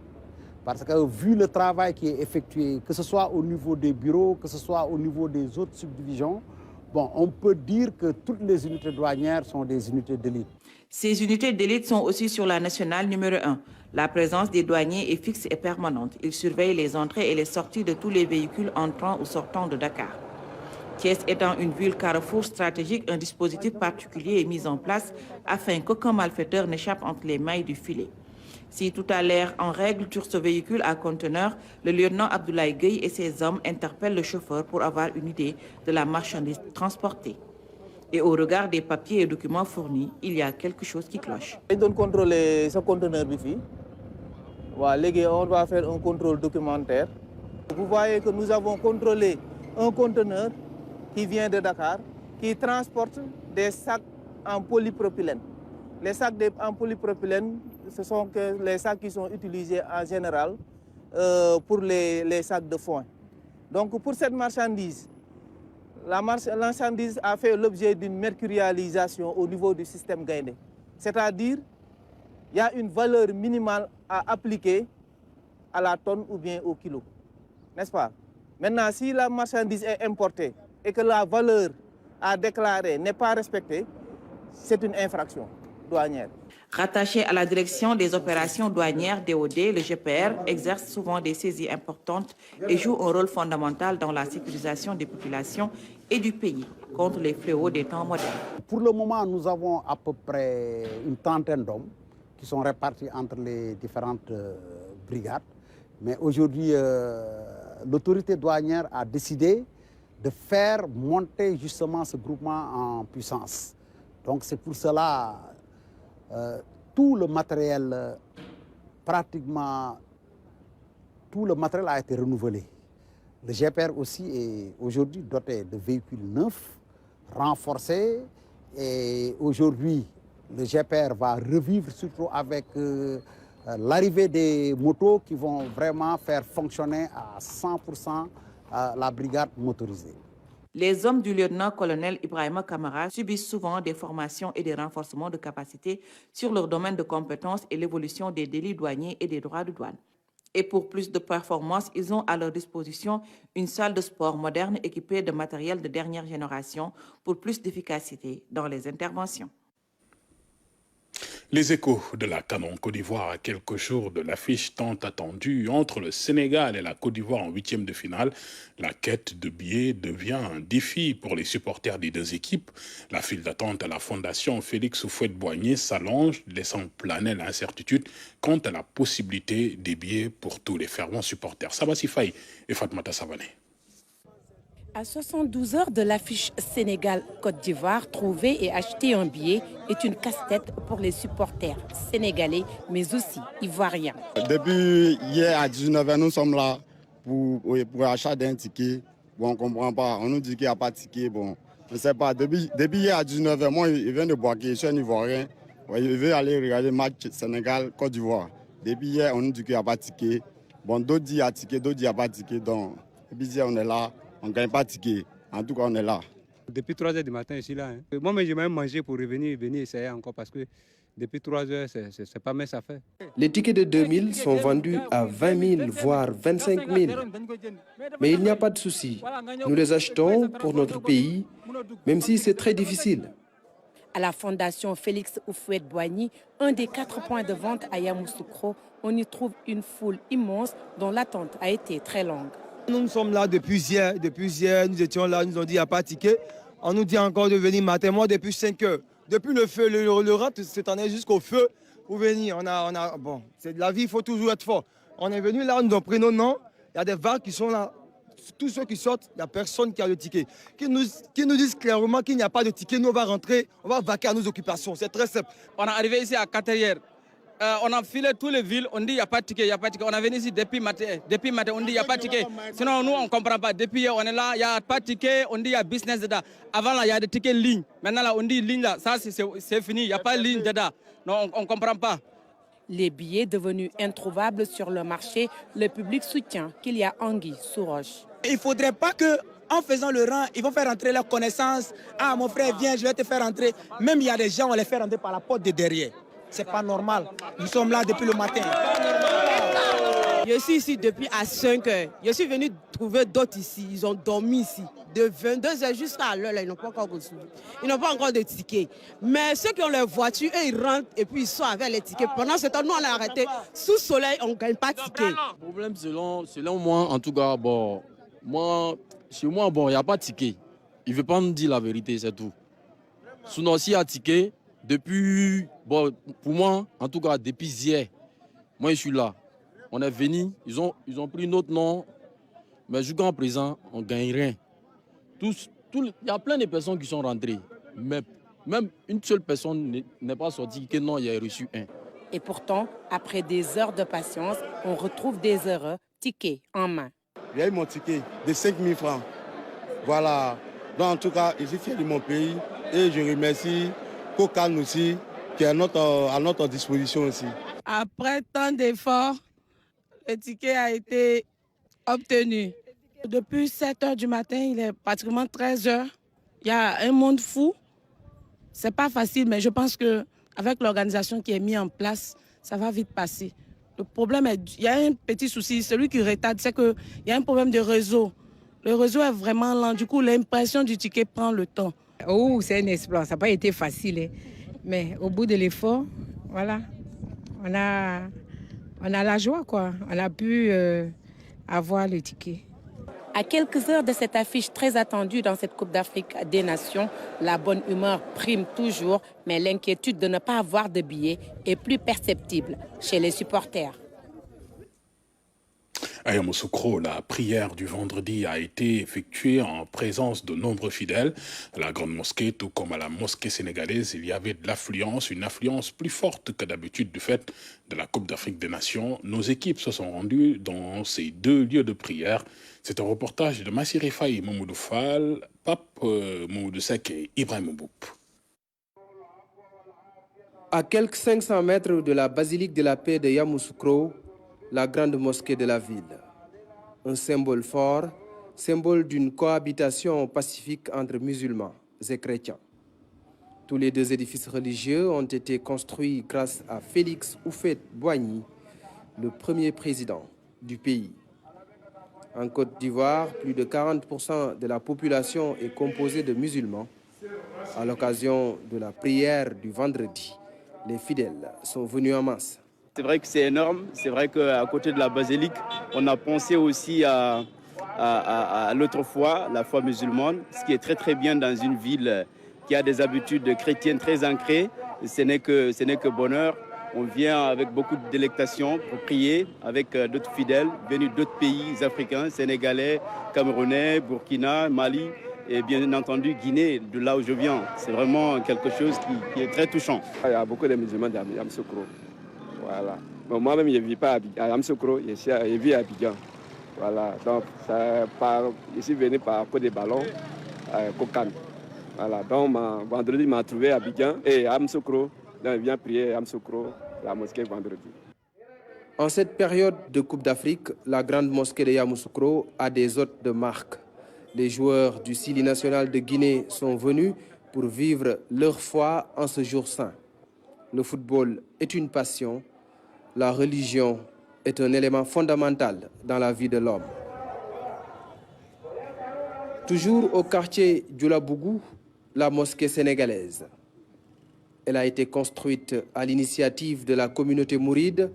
Parce que vu le travail qui est effectué, que ce soit au niveau des bureaux, que ce soit au niveau des autres subdivisions, bon, on peut dire que toutes les unités douanières sont des unités d'élite. Ces unités d'élite sont aussi sur la nationale numéro 1. La présence des douaniers est fixe et permanente. Ils surveillent les entrées et les sorties de tous les véhicules entrant ou sortant de Dakar. Thiès étant une ville carrefour stratégique, un dispositif particulier est mis en place afin qu'aucun malfaiteur n'échappe entre les mailles du filet. Si tout a l'air en règle sur ce véhicule à conteneur, le lieutenant Abdoulaye Gueye et ses hommes interpellent le chauffeur pour avoir une idée de la marchandise transportée. Et au regard des papiers et documents fournis, il y a quelque chose qui cloche. On doit contrôler ce conteneur ici. On va faire un contrôle documentaire. Vous voyez que nous avons contrôlé un conteneur qui vient de Dakar, qui transporte des sacs en polypropylène. Les sacs en polypropylène, ce sont les sacs qui sont utilisés en général pour les sacs de foin. Donc pour cette marchandise, la marchandise a fait l'objet d'une mercurialisation au niveau du système Gaïndé. C'est-à-dire, il y a une valeur minimale à appliquer à la tonne ou bien au kilo. N'est-ce pas? Maintenant, si la marchandise est importée et que la valeur à déclarer n'est pas respectée, c'est une infraction douanière. Rattaché à la direction des opérations douanières DOD, le GPR exerce souvent des saisies importantes et joue un rôle fondamental dans la sécurisation des populations et du pays contre les fléaux des temps modernes. Pour le moment, nous avons à peu près une trentaine d'hommes qui sont répartis entre les différentes brigades. Mais aujourd'hui, l'autorité douanière a décidé de faire monter justement ce groupement en puissance. Donc c'est pour cela tout le matériel, pratiquement tout le matériel a été renouvelé. Le GPR aussi est aujourd'hui doté de véhicules neufs, renforcés Et aujourd'hui, le GPR va revivre surtout avec l'arrivée des motos qui vont vraiment faire fonctionner à 100% la brigade motorisée. Les hommes du lieutenant-colonel Ibrahima Kamara subissent souvent des formations et des renforcements de capacités sur leur domaine de compétences et l'évolution des délits douaniers et des droits de douane. Et pour plus de performance, ils ont à leur disposition une salle de sport moderne équipée de matériel de dernière génération pour plus d'efficacité dans les interventions. Les échos de la Canon Côte d'Ivoire à quelques jours de l'affiche tant attendue entre le Sénégal et la Côte d'Ivoire en huitième de finale. La quête de billets devient un défi pour les supporters des deux équipes. La file d'attente à la fondation Félix Houphouët-Boigny s'allonge, laissant planer l'incertitude quant à la possibilité des billets pour tous les fervents supporters. Sabassi Faye et Fatmata Savané. À 72 heures de l'affiche Sénégal-Côte d'Ivoire, trouver et acheter un billet est une casse-tête pour les supporters sénégalais, mais aussi ivoiriens. Depuis hier à 19h, nous sommes là pour l'achat d'un ticket. Bon, on ne comprend pas. On nous dit qu'il n'y a pas de ticket. Bon, je ne sais pas. Depuis hier à 19h, moi, je viens de Boaké, je suis un Ivoirien. Je vais aller regarder le match Sénégal-Côte d'Ivoire. Depuis hier, on nous dit qu'il n'y a pas de ticket. Bon, d'autres disent qu'il y a ticket, d'autres disent qu'il n'y a pas de ticket. Donc, depuis hier, on est là. On ne gagne pas de ticket. En tout cas, on est là. Depuis 3h du matin, je suis là. Moi, j'ai même mangé pour venir essayer encore parce que depuis 3h, c'est pas mes affaires. Les tickets de 2000 sont vendus à 20 000, voire 25 000. Mais il n'y a pas de souci. Nous les achetons pour notre pays, même si c'est très difficile. À la fondation Félix Houphouët-Boigny, un des 4 points de vente à Yamoussoukro, on y trouve une foule immense dont l'attente a été très longue. Nous sommes là depuis hier, nous étions là, nous ont dit qu'il n'y a pas de ticket. On nous dit encore de venir matin, moi depuis 5 heures. Depuis le feu, le rat cette année jusqu'au feu pour venir. Bon, c'est de la vie, il faut toujours être fort. On est venu là, nous avons pris nos noms, il y a des vagues qui sont là. Tous ceux qui sortent, il n'y a personne qui a le ticket. Qui nous disent clairement qu'il n'y a pas de ticket, nous on va rentrer, on va vaquer à nos occupations. C'est très simple. On est arrivé ici à 4 heures. On a filé toutes les villes, on dit qu'il n'y a pas de ticket, il n'y a pas de ticket. On est venu ici depuis matin, on dit qu'il n'y a pas de ticket. Sinon, nous, on ne comprend pas. Depuis hier, on est là, il n'y a pas de ticket, on dit qu'il y a business dedans. Avant, là, il y a des tickets ligne. Maintenant, là, on dit ligne, là, ça, c'est fini, il n'y a pas de ligne dedans. Non, on ne comprend pas. Les billets devenus introuvables sur le marché, le public soutient qu'il y a anguille sous roche. Il ne faudrait pas qu'en faisant le rang, ils vont faire entrer leurs connaissances. Ah, mon frère, viens, je vais te faire entrer. Même il y a des gens, on les fait rentrer par la porte de derrière. C'est pas normal. Nous sommes là depuis le matin. Je suis ici depuis à 5 heures. Je suis venu trouver d'autres ici. Ils ont dormi ici. De 22 heures jusqu'à l'heure, ils n'ont pas encore reçu. Ils n'ont pas encore de tickets. Mais ceux qui ont leur voiture, eux, ils rentrent et puis ils sont avec les tickets. Pendant ce temps, nous, on a arrêté. Sous le soleil, on ne gagne pas de tickets. Le problème, selon moi, en tout cas, bon, chez moi, bon, il n'y a pas de ticket. Il ne veut pas me dire la vérité, c'est tout. Sinon, s'il y a ticket, depuis, bon, pour moi, en tout cas, depuis hier, moi, je suis là. On est venu, ils ont pris notre nom, mais jusqu'à présent, on ne gagne rien. Il y a plein de personnes qui sont rentrées, mais même une seule personne n'est pas sortie que non, il y a reçu un. Et pourtant, après des heures de patience, on retrouve des heureux tickets en main. J'ai eu mon ticket de 5 000 francs. Voilà. Donc, en tout cas, je suis fier de mon pays et je remercie Cocan aussi, qui est à notre disposition aussi. Après tant d'efforts, le ticket a été obtenu. Depuis 7 heures du matin, il est pratiquement 13 heures. Il y a un monde fou. C'est pas facile, mais je pense qu'avec l'organisation qui est mise en place, ça va vite passer. Le problème il y a un petit souci. Celui qui retarde, c'est qu'il y a un problème de réseau. Le réseau est vraiment lent. Du coup, l'impression du ticket prend le temps. Oh, c'est un exploit. Ça n'a pas été facile. Hein. Mais au bout de l'effort, voilà, on a la joie, quoi. On a pu avoir le ticket. À quelques heures de cette affiche très attendue dans cette Coupe d'Afrique des Nations, la bonne humeur prime toujours, mais l'inquiétude de ne pas avoir de billets est plus perceptible chez les supporters. À Yamoussoukro, la prière du vendredi a été effectuée en présence de nombreux fidèles. À la grande mosquée, tout comme à la mosquée sénégalaise, il y avait de l'affluence, une affluence plus forte que d'habitude du fait de la Coupe d'Afrique des Nations. Nos équipes se sont rendues dans ces deux lieux de prière. C'est un reportage de Massiré Faye, Mamoudou Fall, Pape Mamoudou Sek et Ibrahim Mboup. À quelques 500 mètres de la basilique de la paix de Yamoussoukro, la grande mosquée de la ville. Un symbole fort, symbole d'une cohabitation pacifique entre musulmans et chrétiens. Tous les deux édifices religieux ont été construits grâce à Félix Houphouët-Boigny, le premier président du pays. En Côte d'Ivoire, plus de 40% de la population est composée de musulmans. À l'occasion de la prière du vendredi, les fidèles sont venus en masse. C'est vrai que c'est énorme. C'est vrai qu'à côté de la basilique, on a pensé aussi à l'autre foi, la foi musulmane, ce qui est très très bien dans une ville qui a des habitudes chrétiennes très ancrées. Ce n'est que bonheur. On vient avec beaucoup de délectation pour prier avec d'autres fidèles venus d'autres pays africains, sénégalais, camerounais, Burkina, Mali et bien entendu Guinée, de là où je viens. C'est vraiment quelque chose qui est très touchant. Il y a beaucoup de musulmans à Yamoussoukro. Voilà. Mais moi-même, je ne vis pas à Yamoussoukro, je vis à Abidjan. Voilà. Donc, je suis venu par Côte des Ballons, à Kokane. Voilà. Donc, vendredi, je m'ai trouvé à Abidjan et à Yamoussoukro. Donc, je viens prier à Yamoussoukro, la mosquée vendredi. En cette période de Coupe d'Afrique, la grande mosquée de Yamoussoukro a des hôtes de marque. Les joueurs du Sili national de Guinée sont venus pour vivre leur foi en ce jour saint. Le football est une passion. La religion est un élément fondamental dans la vie de l'homme. Toujours au quartier Djoulabougou, la mosquée sénégalaise. Elle a été construite à l'initiative de la communauté mouride.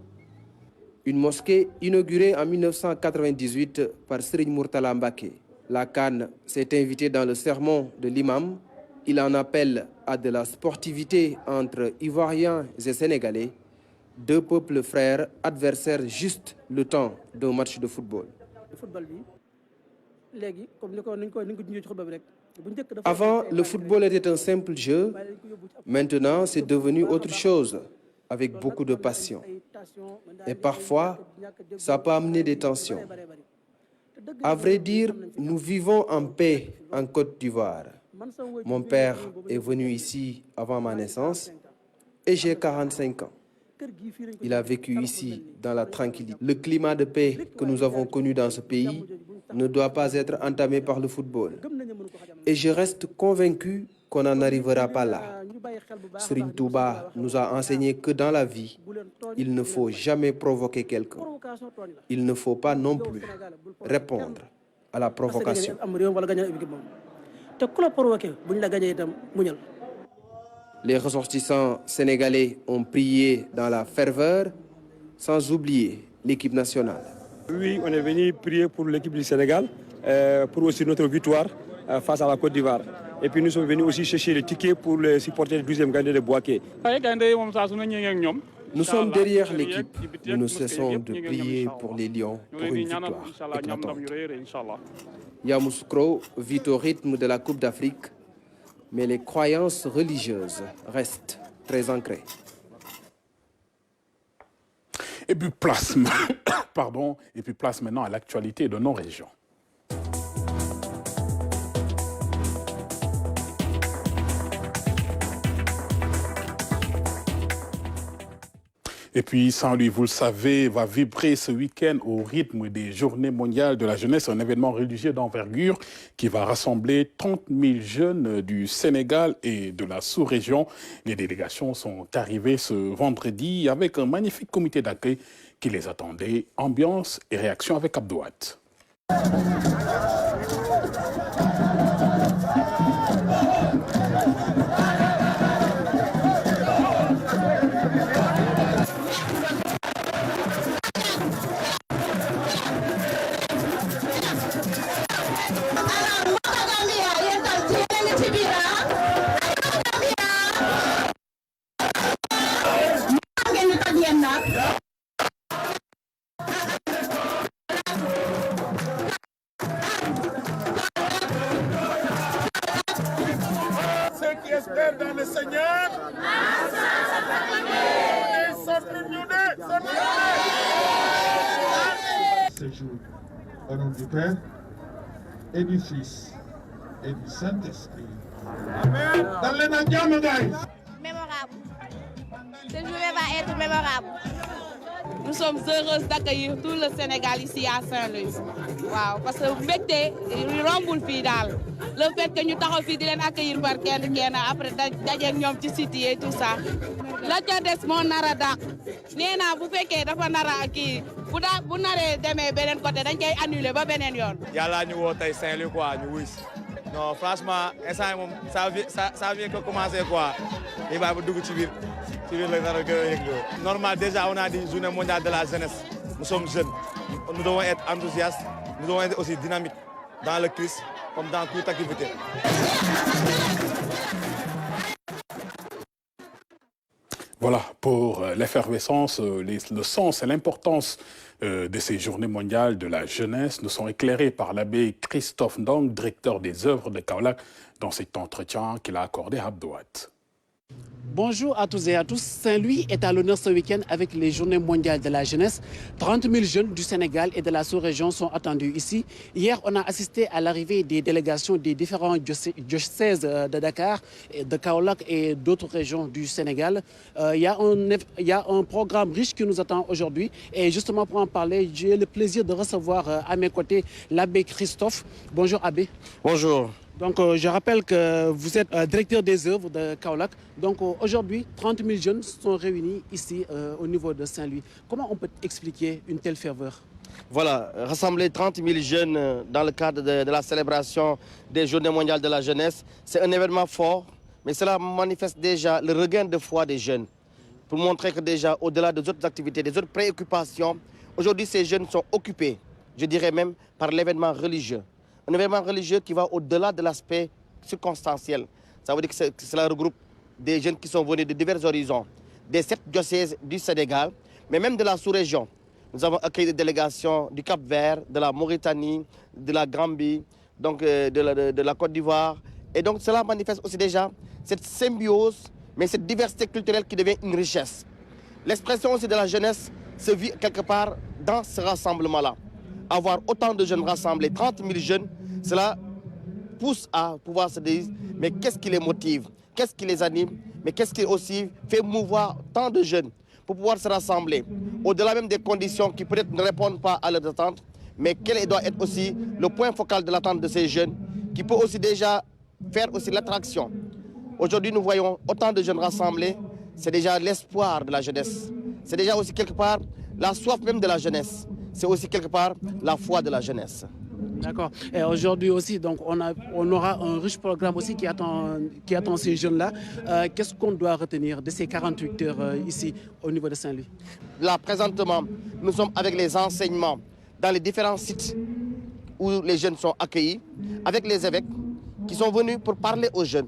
Une mosquée inaugurée en 1998 par Serigne Mourtala Mbaké. La CAN s'est invitée dans le sermon de l'imam. Il en appelle à de la sportivité entre Ivoiriens et Sénégalais, deux peuples frères, adversaires juste le temps d'un match de football. Avant, le football était un simple jeu. Maintenant, c'est devenu autre chose, avec beaucoup de passion. Et parfois, ça peut amener des tensions. À vrai dire, nous vivons en paix en Côte d'Ivoire. Mon père est venu ici avant ma naissance et j'ai 45 ans. Il a vécu ici dans la tranquillité. Le climat de paix que nous avons connu dans ce pays ne doit pas être entamé par le football. Et je reste convaincu qu'on n'en arrivera pas là. Serigne Touba nous a enseigné que dans la vie, il ne faut jamais provoquer quelqu'un. Il ne faut pas non plus répondre à la provocation. Les ressortissants sénégalais ont prié dans la ferveur, sans oublier l'équipe nationale. Oui, on est venu prier pour l'équipe du Sénégal, pour aussi notre victoire face à la Côte d'Ivoire. Et puis nous sommes venus aussi chercher les tickets pour les supporters du 12e Gandé de Boaké. Nous sommes derrière l'équipe. Nous ne cessons de prier pour les Lions pour une victoire éclatante. Yamoussoukro vit au rythme de la Coupe d'Afrique, mais les croyances religieuses restent très ancrées. Et puis place, place maintenant à l'actualité de nos régions. Et puis Saint-Louis, vous le savez, va vibrer ce week-end au rythme des Journées mondiales de la jeunesse, un événement religieux d'envergure qui va rassembler 30 000 jeunes du Sénégal et de la sous-région. Les délégations sont arrivées ce vendredi avec un magnifique comité d'accueil qui les attendait. Ambiance et réaction avec Abdouat. Ceux qui espèrent dans le Seigneur, ils sont unis. Ce jour, au nom du Père et du Fils et du Saint-Esprit. Amen. Dans les Mémorable. Cette journée va être mémorable. Nous sommes heureuses d'accueillir tout le Sénégal ici à Saint-Louis. Wow, parce que mbégte rombul fii daal le fait que ñu taxaw fii di leen accueillir par kenn après dajeeg ñoom ci site yi et tout ça. La ca des moo nar a dàq nee naa bu fekkee dafa nar a kii bu naree demee beneen côté dañ koy annuler ba beneen yoon. Yàlla ñu woo tey Saint-Louis quoi ñu wuy si. Non franchement instant yi moom ça vient que commencer quoi il va dugg ci biir la nar a gën a yëg normal déjà on a dit journée mondiale de la jeunesse nous sommes jeunes nous devons être enthousiastes nous devons être aussi dynamiques dans le Christ comme dans toute activité. Voilà pour l'effervescence, le sens et l'importance de ces journées mondiales de la jeunesse nous sont éclairés par l'abbé Christophe Ndong, directeur des œuvres de Kaolack, dans cet entretien qu'il a accordé à Abdouat. Bonjour à tous et à tous. Saint-Louis est à l'honneur ce week-end avec les Journées mondiales de la jeunesse. 30 000 jeunes du Sénégal et de la sous-région sont attendus ici. Hier, on a assisté à l'arrivée des délégations des différents diocèses de Dakar, de Kaolack et d'autres régions du Sénégal. Il y a un programme riche qui nous attend aujourd'hui. Et justement pour en parler, j'ai le plaisir de recevoir à mes côtés l'abbé Christophe. Bonjour abbé. Bonjour. Donc, je rappelle que vous êtes directeur des œuvres de Kaolack. Donc, aujourd'hui, 30 000 jeunes sont réunis ici au niveau de Saint-Louis. Comment on peut expliquer une telle ferveur? Voilà, rassembler 30 000 jeunes dans le cadre de la célébration des Journées mondiales de la jeunesse, c'est un événement fort, mais cela manifeste déjà le regain de foi des jeunes. Pour montrer que déjà, au-delà des autres activités, des autres préoccupations, aujourd'hui, ces jeunes sont occupés, je dirais même, par l'événement religieux. Un événement religieux qui va au-delà de l'aspect circonstanciel. Ça veut dire que cela regroupe des jeunes qui sont venus de divers horizons, des 7 diocèses du Sénégal, mais même de la sous-région. Nous avons accueilli des délégations du Cap-Vert, de la Mauritanie, de la Gambie, donc de la Côte d'Ivoire. Et donc cela manifeste aussi déjà cette symbiose, mais cette diversité culturelle qui devient une richesse. L'expression aussi de la jeunesse se vit quelque part dans ce rassemblement-là. Avoir autant de jeunes rassemblés, 30 000 jeunes, cela pousse à pouvoir se dire, mais qu'est-ce qui les motive? Qu'est-ce qui les anime? Mais qu'est-ce qui aussi fait mouvoir tant de jeunes pour pouvoir se rassembler? Au-delà même des conditions qui peut-être ne répondent pas à leurs attentes, mais quel doit être aussi le point focal de l'attente de ces jeunes, qui peut aussi déjà faire aussi l'attraction. Aujourd'hui, nous voyons autant de jeunes rassemblés, c'est déjà l'espoir de la jeunesse. C'est déjà aussi quelque part la soif même de la jeunesse. C'est aussi quelque part la foi de la jeunesse. D'accord. Et aujourd'hui aussi, donc, on aura un riche programme aussi qui attend ces jeunes-là. Qu'est-ce qu'on doit retenir de ces 48 heures ici au niveau de Saint-Louis? Là, présentement, nous sommes avec les enseignements dans les différents sites où les jeunes sont accueillis, avec les évêques qui sont venus pour parler aux jeunes,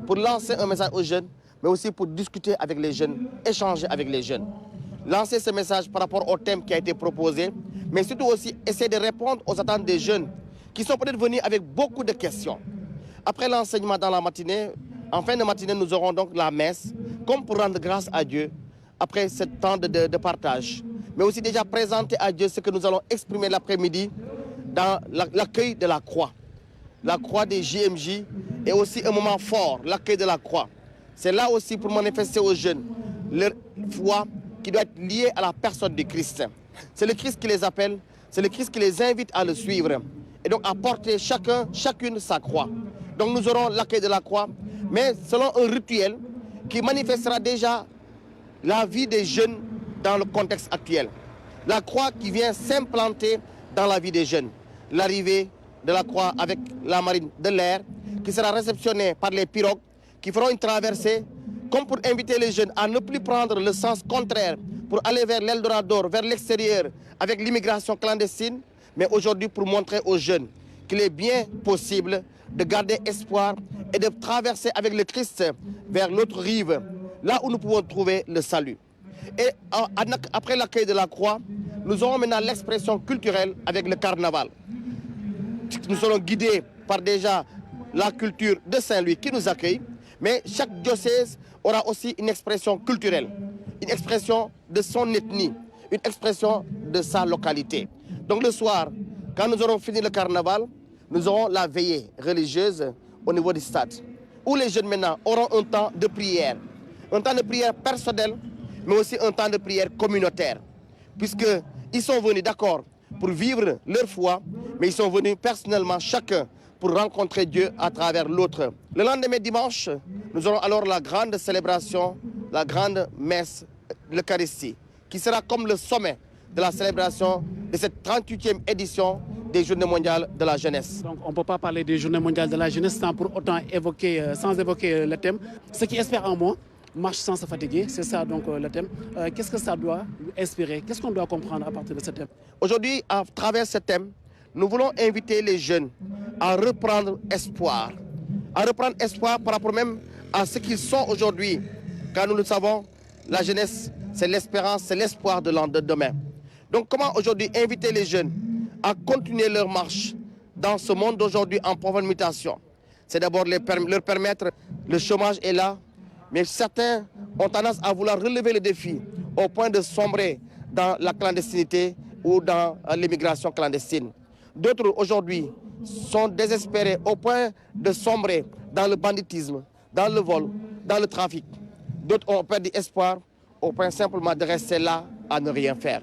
pour lancer un message aux jeunes, mais aussi pour discuter avec les jeunes, échanger avec les jeunes. Lancer ce message par rapport au thème qui a été proposé, mais surtout aussi essayer de répondre aux attentes des jeunes qui sont peut-être venus avec beaucoup de questions. Après l'enseignement dans la matinée, en fin de matinée, nous aurons donc la messe, comme pour rendre grâce à Dieu après ce temps de partage. Mais aussi déjà présenter à Dieu ce que nous allons exprimer l'après-midi dans l'accueil de la croix. La croix des JMJ est aussi un moment fort, l'accueil de la croix. C'est là aussi pour manifester aux jeunes leur foi qui doit être liée à la personne du Christ. C'est le Christ qui les appelle, c'est le Christ qui les invite à le suivre et donc à porter chacune sa croix. Donc nous aurons l'accueil de la croix, mais selon un rituel qui manifestera déjà la vie des jeunes dans le contexte actuel. La croix qui vient s'implanter dans la vie des jeunes. L'arrivée de la croix avec la marine de l'air qui sera réceptionnée par les pirogues qui feront une traversée comme pour inviter les jeunes à ne plus prendre le sens contraire pour aller vers l'Eldorado, vers l'extérieur, avec l'immigration clandestine, mais aujourd'hui pour montrer aux jeunes qu'il est bien possible de garder espoir et de traverser avec le Christ vers l'autre rive, là où nous pouvons trouver le salut. Et après l'accueil de la croix, nous aurons maintenant l'expression culturelle avec le carnaval. Nous serons guidés par déjà la culture de Saint-Louis qui nous accueille, mais chaque diocèse aura aussi une expression culturelle, une expression de son ethnie, une expression de sa localité. Donc le soir, quand nous aurons fini le carnaval, nous aurons la veillée religieuse au niveau du stade, où les jeunes maintenant auront un temps de prière personnel, mais aussi un temps de prière communautaire. Puisqu'ils sont venus, d'accord, pour vivre leur foi, mais ils sont venus personnellement, chacun, pour rencontrer Dieu à travers l'autre. Le lendemain dimanche, nous aurons alors la grande célébration, la grande messe, l'Eucharistie, qui sera comme le sommet de la célébration de cette 38e édition des Journées mondiales de la jeunesse. Donc on ne peut pas parler des Journées mondiales de la jeunesse sans pour autant évoquer le thème. Ceux qui espèrent en moi marchent sans se fatiguer, c'est ça donc le thème. Qu'est-ce que ça doit inspirer? Qu'est-ce qu'on doit comprendre à partir de ce thème? Aujourd'hui, à travers ce thème, nous voulons inviter les jeunes à reprendre espoir. À reprendre espoir par rapport même à ce qu'ils sont aujourd'hui. Car nous le savons, la jeunesse, c'est l'espérance, c'est l'espoir de demain. Donc comment aujourd'hui inviter les jeunes à continuer leur marche dans ce monde d'aujourd'hui en profonde mutation? C'est d'abord leur permettre, le chômage est là, mais certains ont tendance à vouloir relever le défi au point de sombrer dans la clandestinité ou dans l'immigration clandestine. D'autres aujourd'hui sont désespérés au point de sombrer dans le banditisme, dans le vol, dans le trafic. D'autres ont perdu espoir au point simplement de rester là à ne rien faire.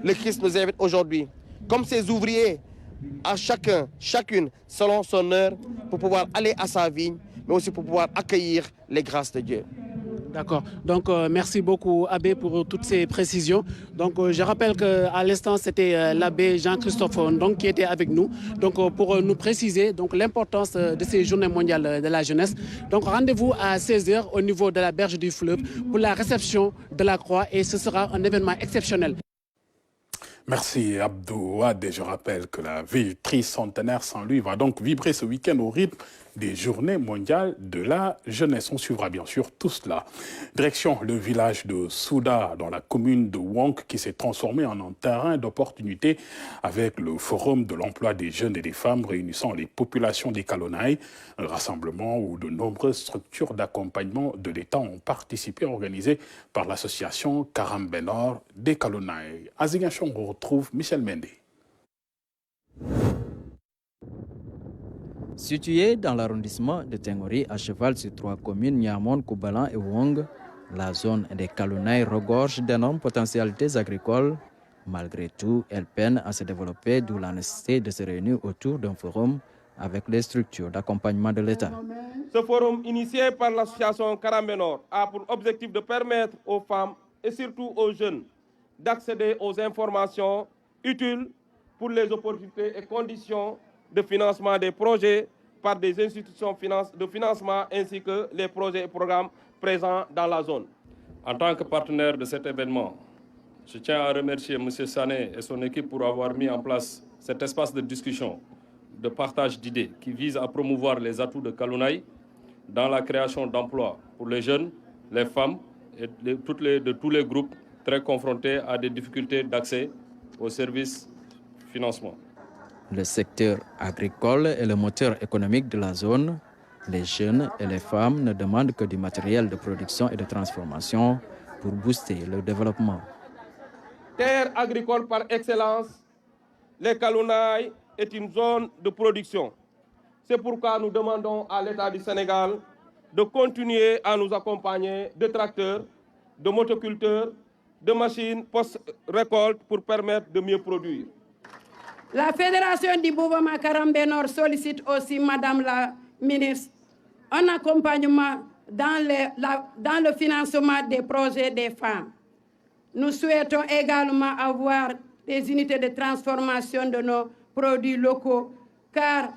Le Christ nous invite aujourd'hui, comme ces ouvriers, à chacun, chacune, selon son heure, pour pouvoir aller à sa vigne, mais aussi pour pouvoir accueillir les grâces de Dieu. D'accord. Donc, merci beaucoup, Abbé, pour toutes ces précisions. Donc, je rappelle qu'à l'instant, c'était l'abbé Jean-Christophe donc, qui était avec nous donc, pour nous préciser l'importance de ces Journées mondiales de la jeunesse. Donc, rendez-vous à 16h au niveau de la berge du fleuve pour la réception de la croix et ce sera un événement exceptionnel. Merci Abdou Wade. Et je rappelle que la ville tricentenaire Saint-Louis va donc vibrer ce week-end au rythme des Journées mondiales de la jeunesse. On suivra bien sûr tout cela. Direction le village de Souda dans la commune de Wonk qui s'est transformé en un terrain d'opportunité avec le forum de l'emploi des jeunes et des femmes réunissant les populations des Kalonaï. Un rassemblement où de nombreuses structures d'accompagnement de l'État ont participé, organisé par l'association Karambenor des Kalonaï. À Ziguinchor, on retrouve Michel Mendé. Située dans l'arrondissement de Tengori, à cheval sur 3 communes, Niamon, Koubalan et Wong, la zone des Kalonaï regorge d'énormes potentialités agricoles. Malgré tout, elle peine à se développer, d'où la nécessité de se réunir autour d'un forum avec les structures d'accompagnement de l'État. Ce forum, initié par l'association Karambenor, a pour objectif de permettre aux femmes et surtout aux jeunes d'accéder aux informations utiles pour les opportunités et conditions de financement des projets par des institutions de financement ainsi que les projets et programmes présents dans la zone. En tant que partenaire de cet événement, je tiens à remercier M. Sané et son équipe pour avoir mis en place cet espace de discussion, de partage d'idées qui vise à promouvoir les atouts de Kalonaï dans la création d'emplois pour les jeunes, les femmes et de tous les groupes très confrontés à des difficultés d'accès aux services financement. Le secteur agricole est le moteur économique de la zone. Les jeunes et les femmes ne demandent que du matériel de production et de transformation pour booster le développement. Terre agricole par excellence, les Kalonaï est une zone de production. C'est pourquoi nous demandons à l'État du Sénégal de continuer à nous accompagner de tracteurs, de motoculteurs, de machines post-récolte pour permettre de mieux produire. La Fédération du mouvement Karambenor sollicite aussi, Madame la ministre, un accompagnement dans le financement des projets des femmes. Nous souhaitons également avoir des unités de transformation de nos produits locaux, car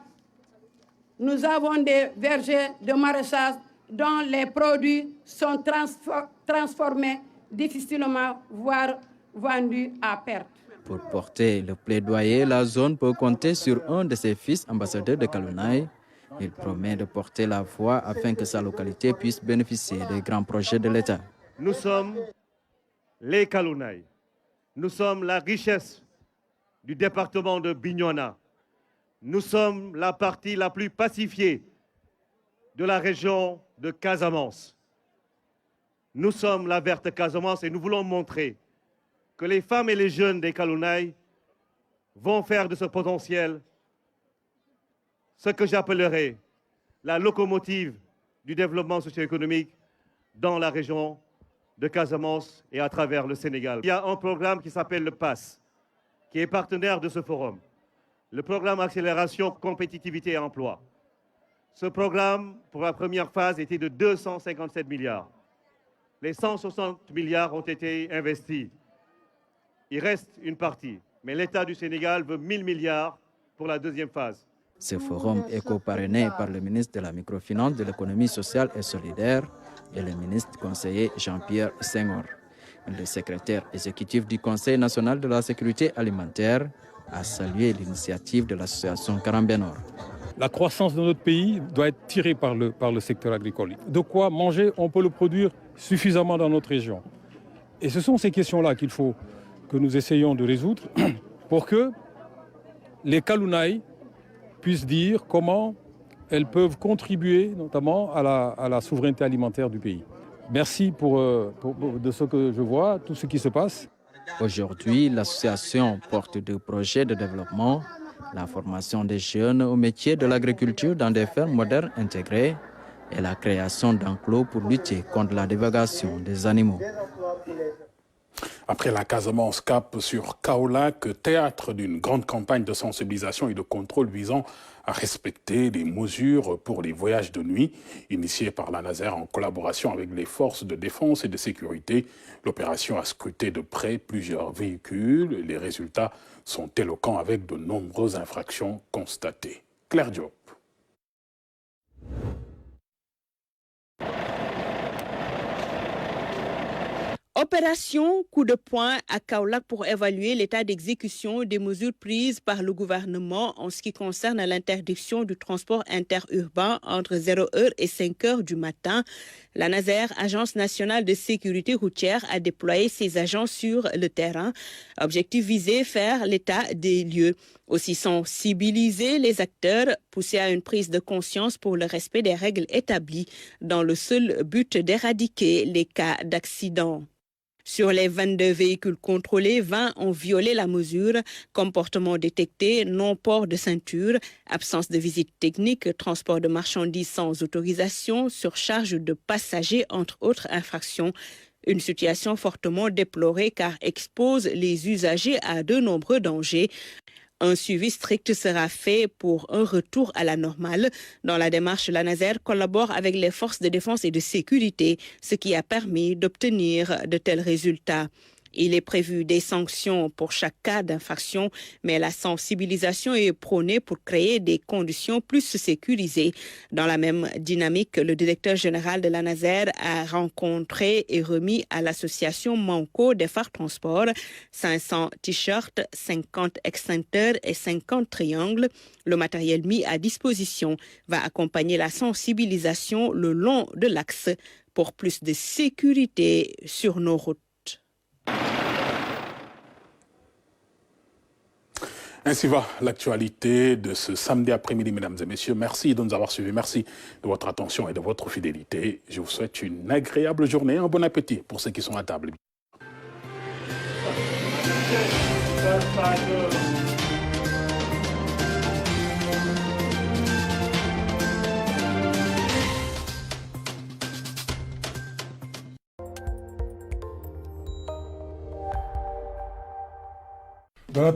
nous avons des vergers de maraîchage dont les produits sont transformés difficilement, voire vendus à perte. Pour porter le plaidoyer, la zone peut compter sur un de ses fils ambassadeurs de Kalonaï. Il promet de porter la voix afin que sa localité puisse bénéficier des grands projets de l'État. Nous sommes les Kalonaï. Nous sommes la richesse du département de Bignona. Nous sommes la partie la plus pacifiée de la région de Casamance. Nous sommes la verte Casamance et nous voulons montrer que les femmes et les jeunes des Kalonaï vont faire de ce potentiel ce que j'appellerais la locomotive du développement socio-économique dans la région de Casamance et à travers le Sénégal. Il y a un programme qui s'appelle le PASS, qui est partenaire de ce forum. Le programme Accélération, Compétitivité et Emploi. Ce programme, pour la première phase, était de 257 milliards. Les 160 milliards ont été investis. Il reste une partie, mais l'État du Sénégal veut 1000 milliards pour la deuxième phase. Ce forum est co-parrainé par le ministre de la Microfinance, de l'économie sociale et solidaire et le ministre conseiller Jean-Pierre Senghor. Le secrétaire exécutif du Conseil national de la sécurité alimentaire a salué l'initiative de l'association Karambé-Nord. La croissance de notre pays doit être tirée par le secteur agricole. De quoi manger, on peut le produire suffisamment dans notre région. Et ce sont ces questions-là qu'il faut que nous essayions de résoudre pour que les Kalounaï puissent dire comment elles peuvent contribuer notamment à la souveraineté alimentaire du pays. Merci de ce que je vois, tout ce qui se passe. Aujourd'hui, l'association porte deux projets de développement, la formation des jeunes au métier de l'agriculture dans des fermes modernes intégrées et la création d'enclos pour lutter contre la divagation des animaux. Après la Casamance, cap sur Kaolack, théâtre d'une grande campagne de sensibilisation et de contrôle visant à respecter les mesures pour les voyages de nuit, initiée par la Naser en collaboration avec les forces de défense et de sécurité. L'opération a scruté de près plusieurs véhicules. Les résultats sont éloquents avec de nombreuses infractions constatées. Claire Diop. Opération coup de poing à Kaolack pour évaluer l'état d'exécution des mesures prises par le gouvernement en ce qui concerne l'interdiction du transport interurbain entre 0h et 5h du matin. La Naser, Agence nationale de sécurité routière, a déployé ses agents sur le terrain. Objectif visé, faire l'état des lieux. Aussi sensibiliser les acteurs, pousser à une prise de conscience pour le respect des règles établies dans le seul but d'éradiquer les cas d'accident. Sur les 22 véhicules contrôlés, 20 ont violé la mesure. Comportement détecté, non-port de ceinture, absence de visite technique, transport de marchandises sans autorisation, surcharge de passagers, entre autres infractions. Une situation fortement déplorée car expose les usagers à de nombreux dangers. Un suivi strict sera fait pour un retour à la normale. Dans la démarche, la Naser collabore avec les forces de défense et de sécurité, ce qui a permis d'obtenir de tels résultats. Il est prévu des sanctions pour chaque cas d'infraction, mais la sensibilisation est prônée pour créer des conditions plus sécurisées. Dans la même dynamique, le directeur général de la Naser a rencontré et remis à l'association Manco des phares transport 500 t-shirts, 50 extincteurs et 50 triangles. Le matériel mis à disposition va accompagner la sensibilisation le long de l'axe pour plus de sécurité sur nos routes. Ainsi va l'actualité de ce samedi après-midi, mesdames et messieurs. Merci de nous avoir suivis. Merci de votre attention et de votre fidélité. Je vous souhaite une agréable journée. Un bon appétit pour ceux qui sont à table. Dans la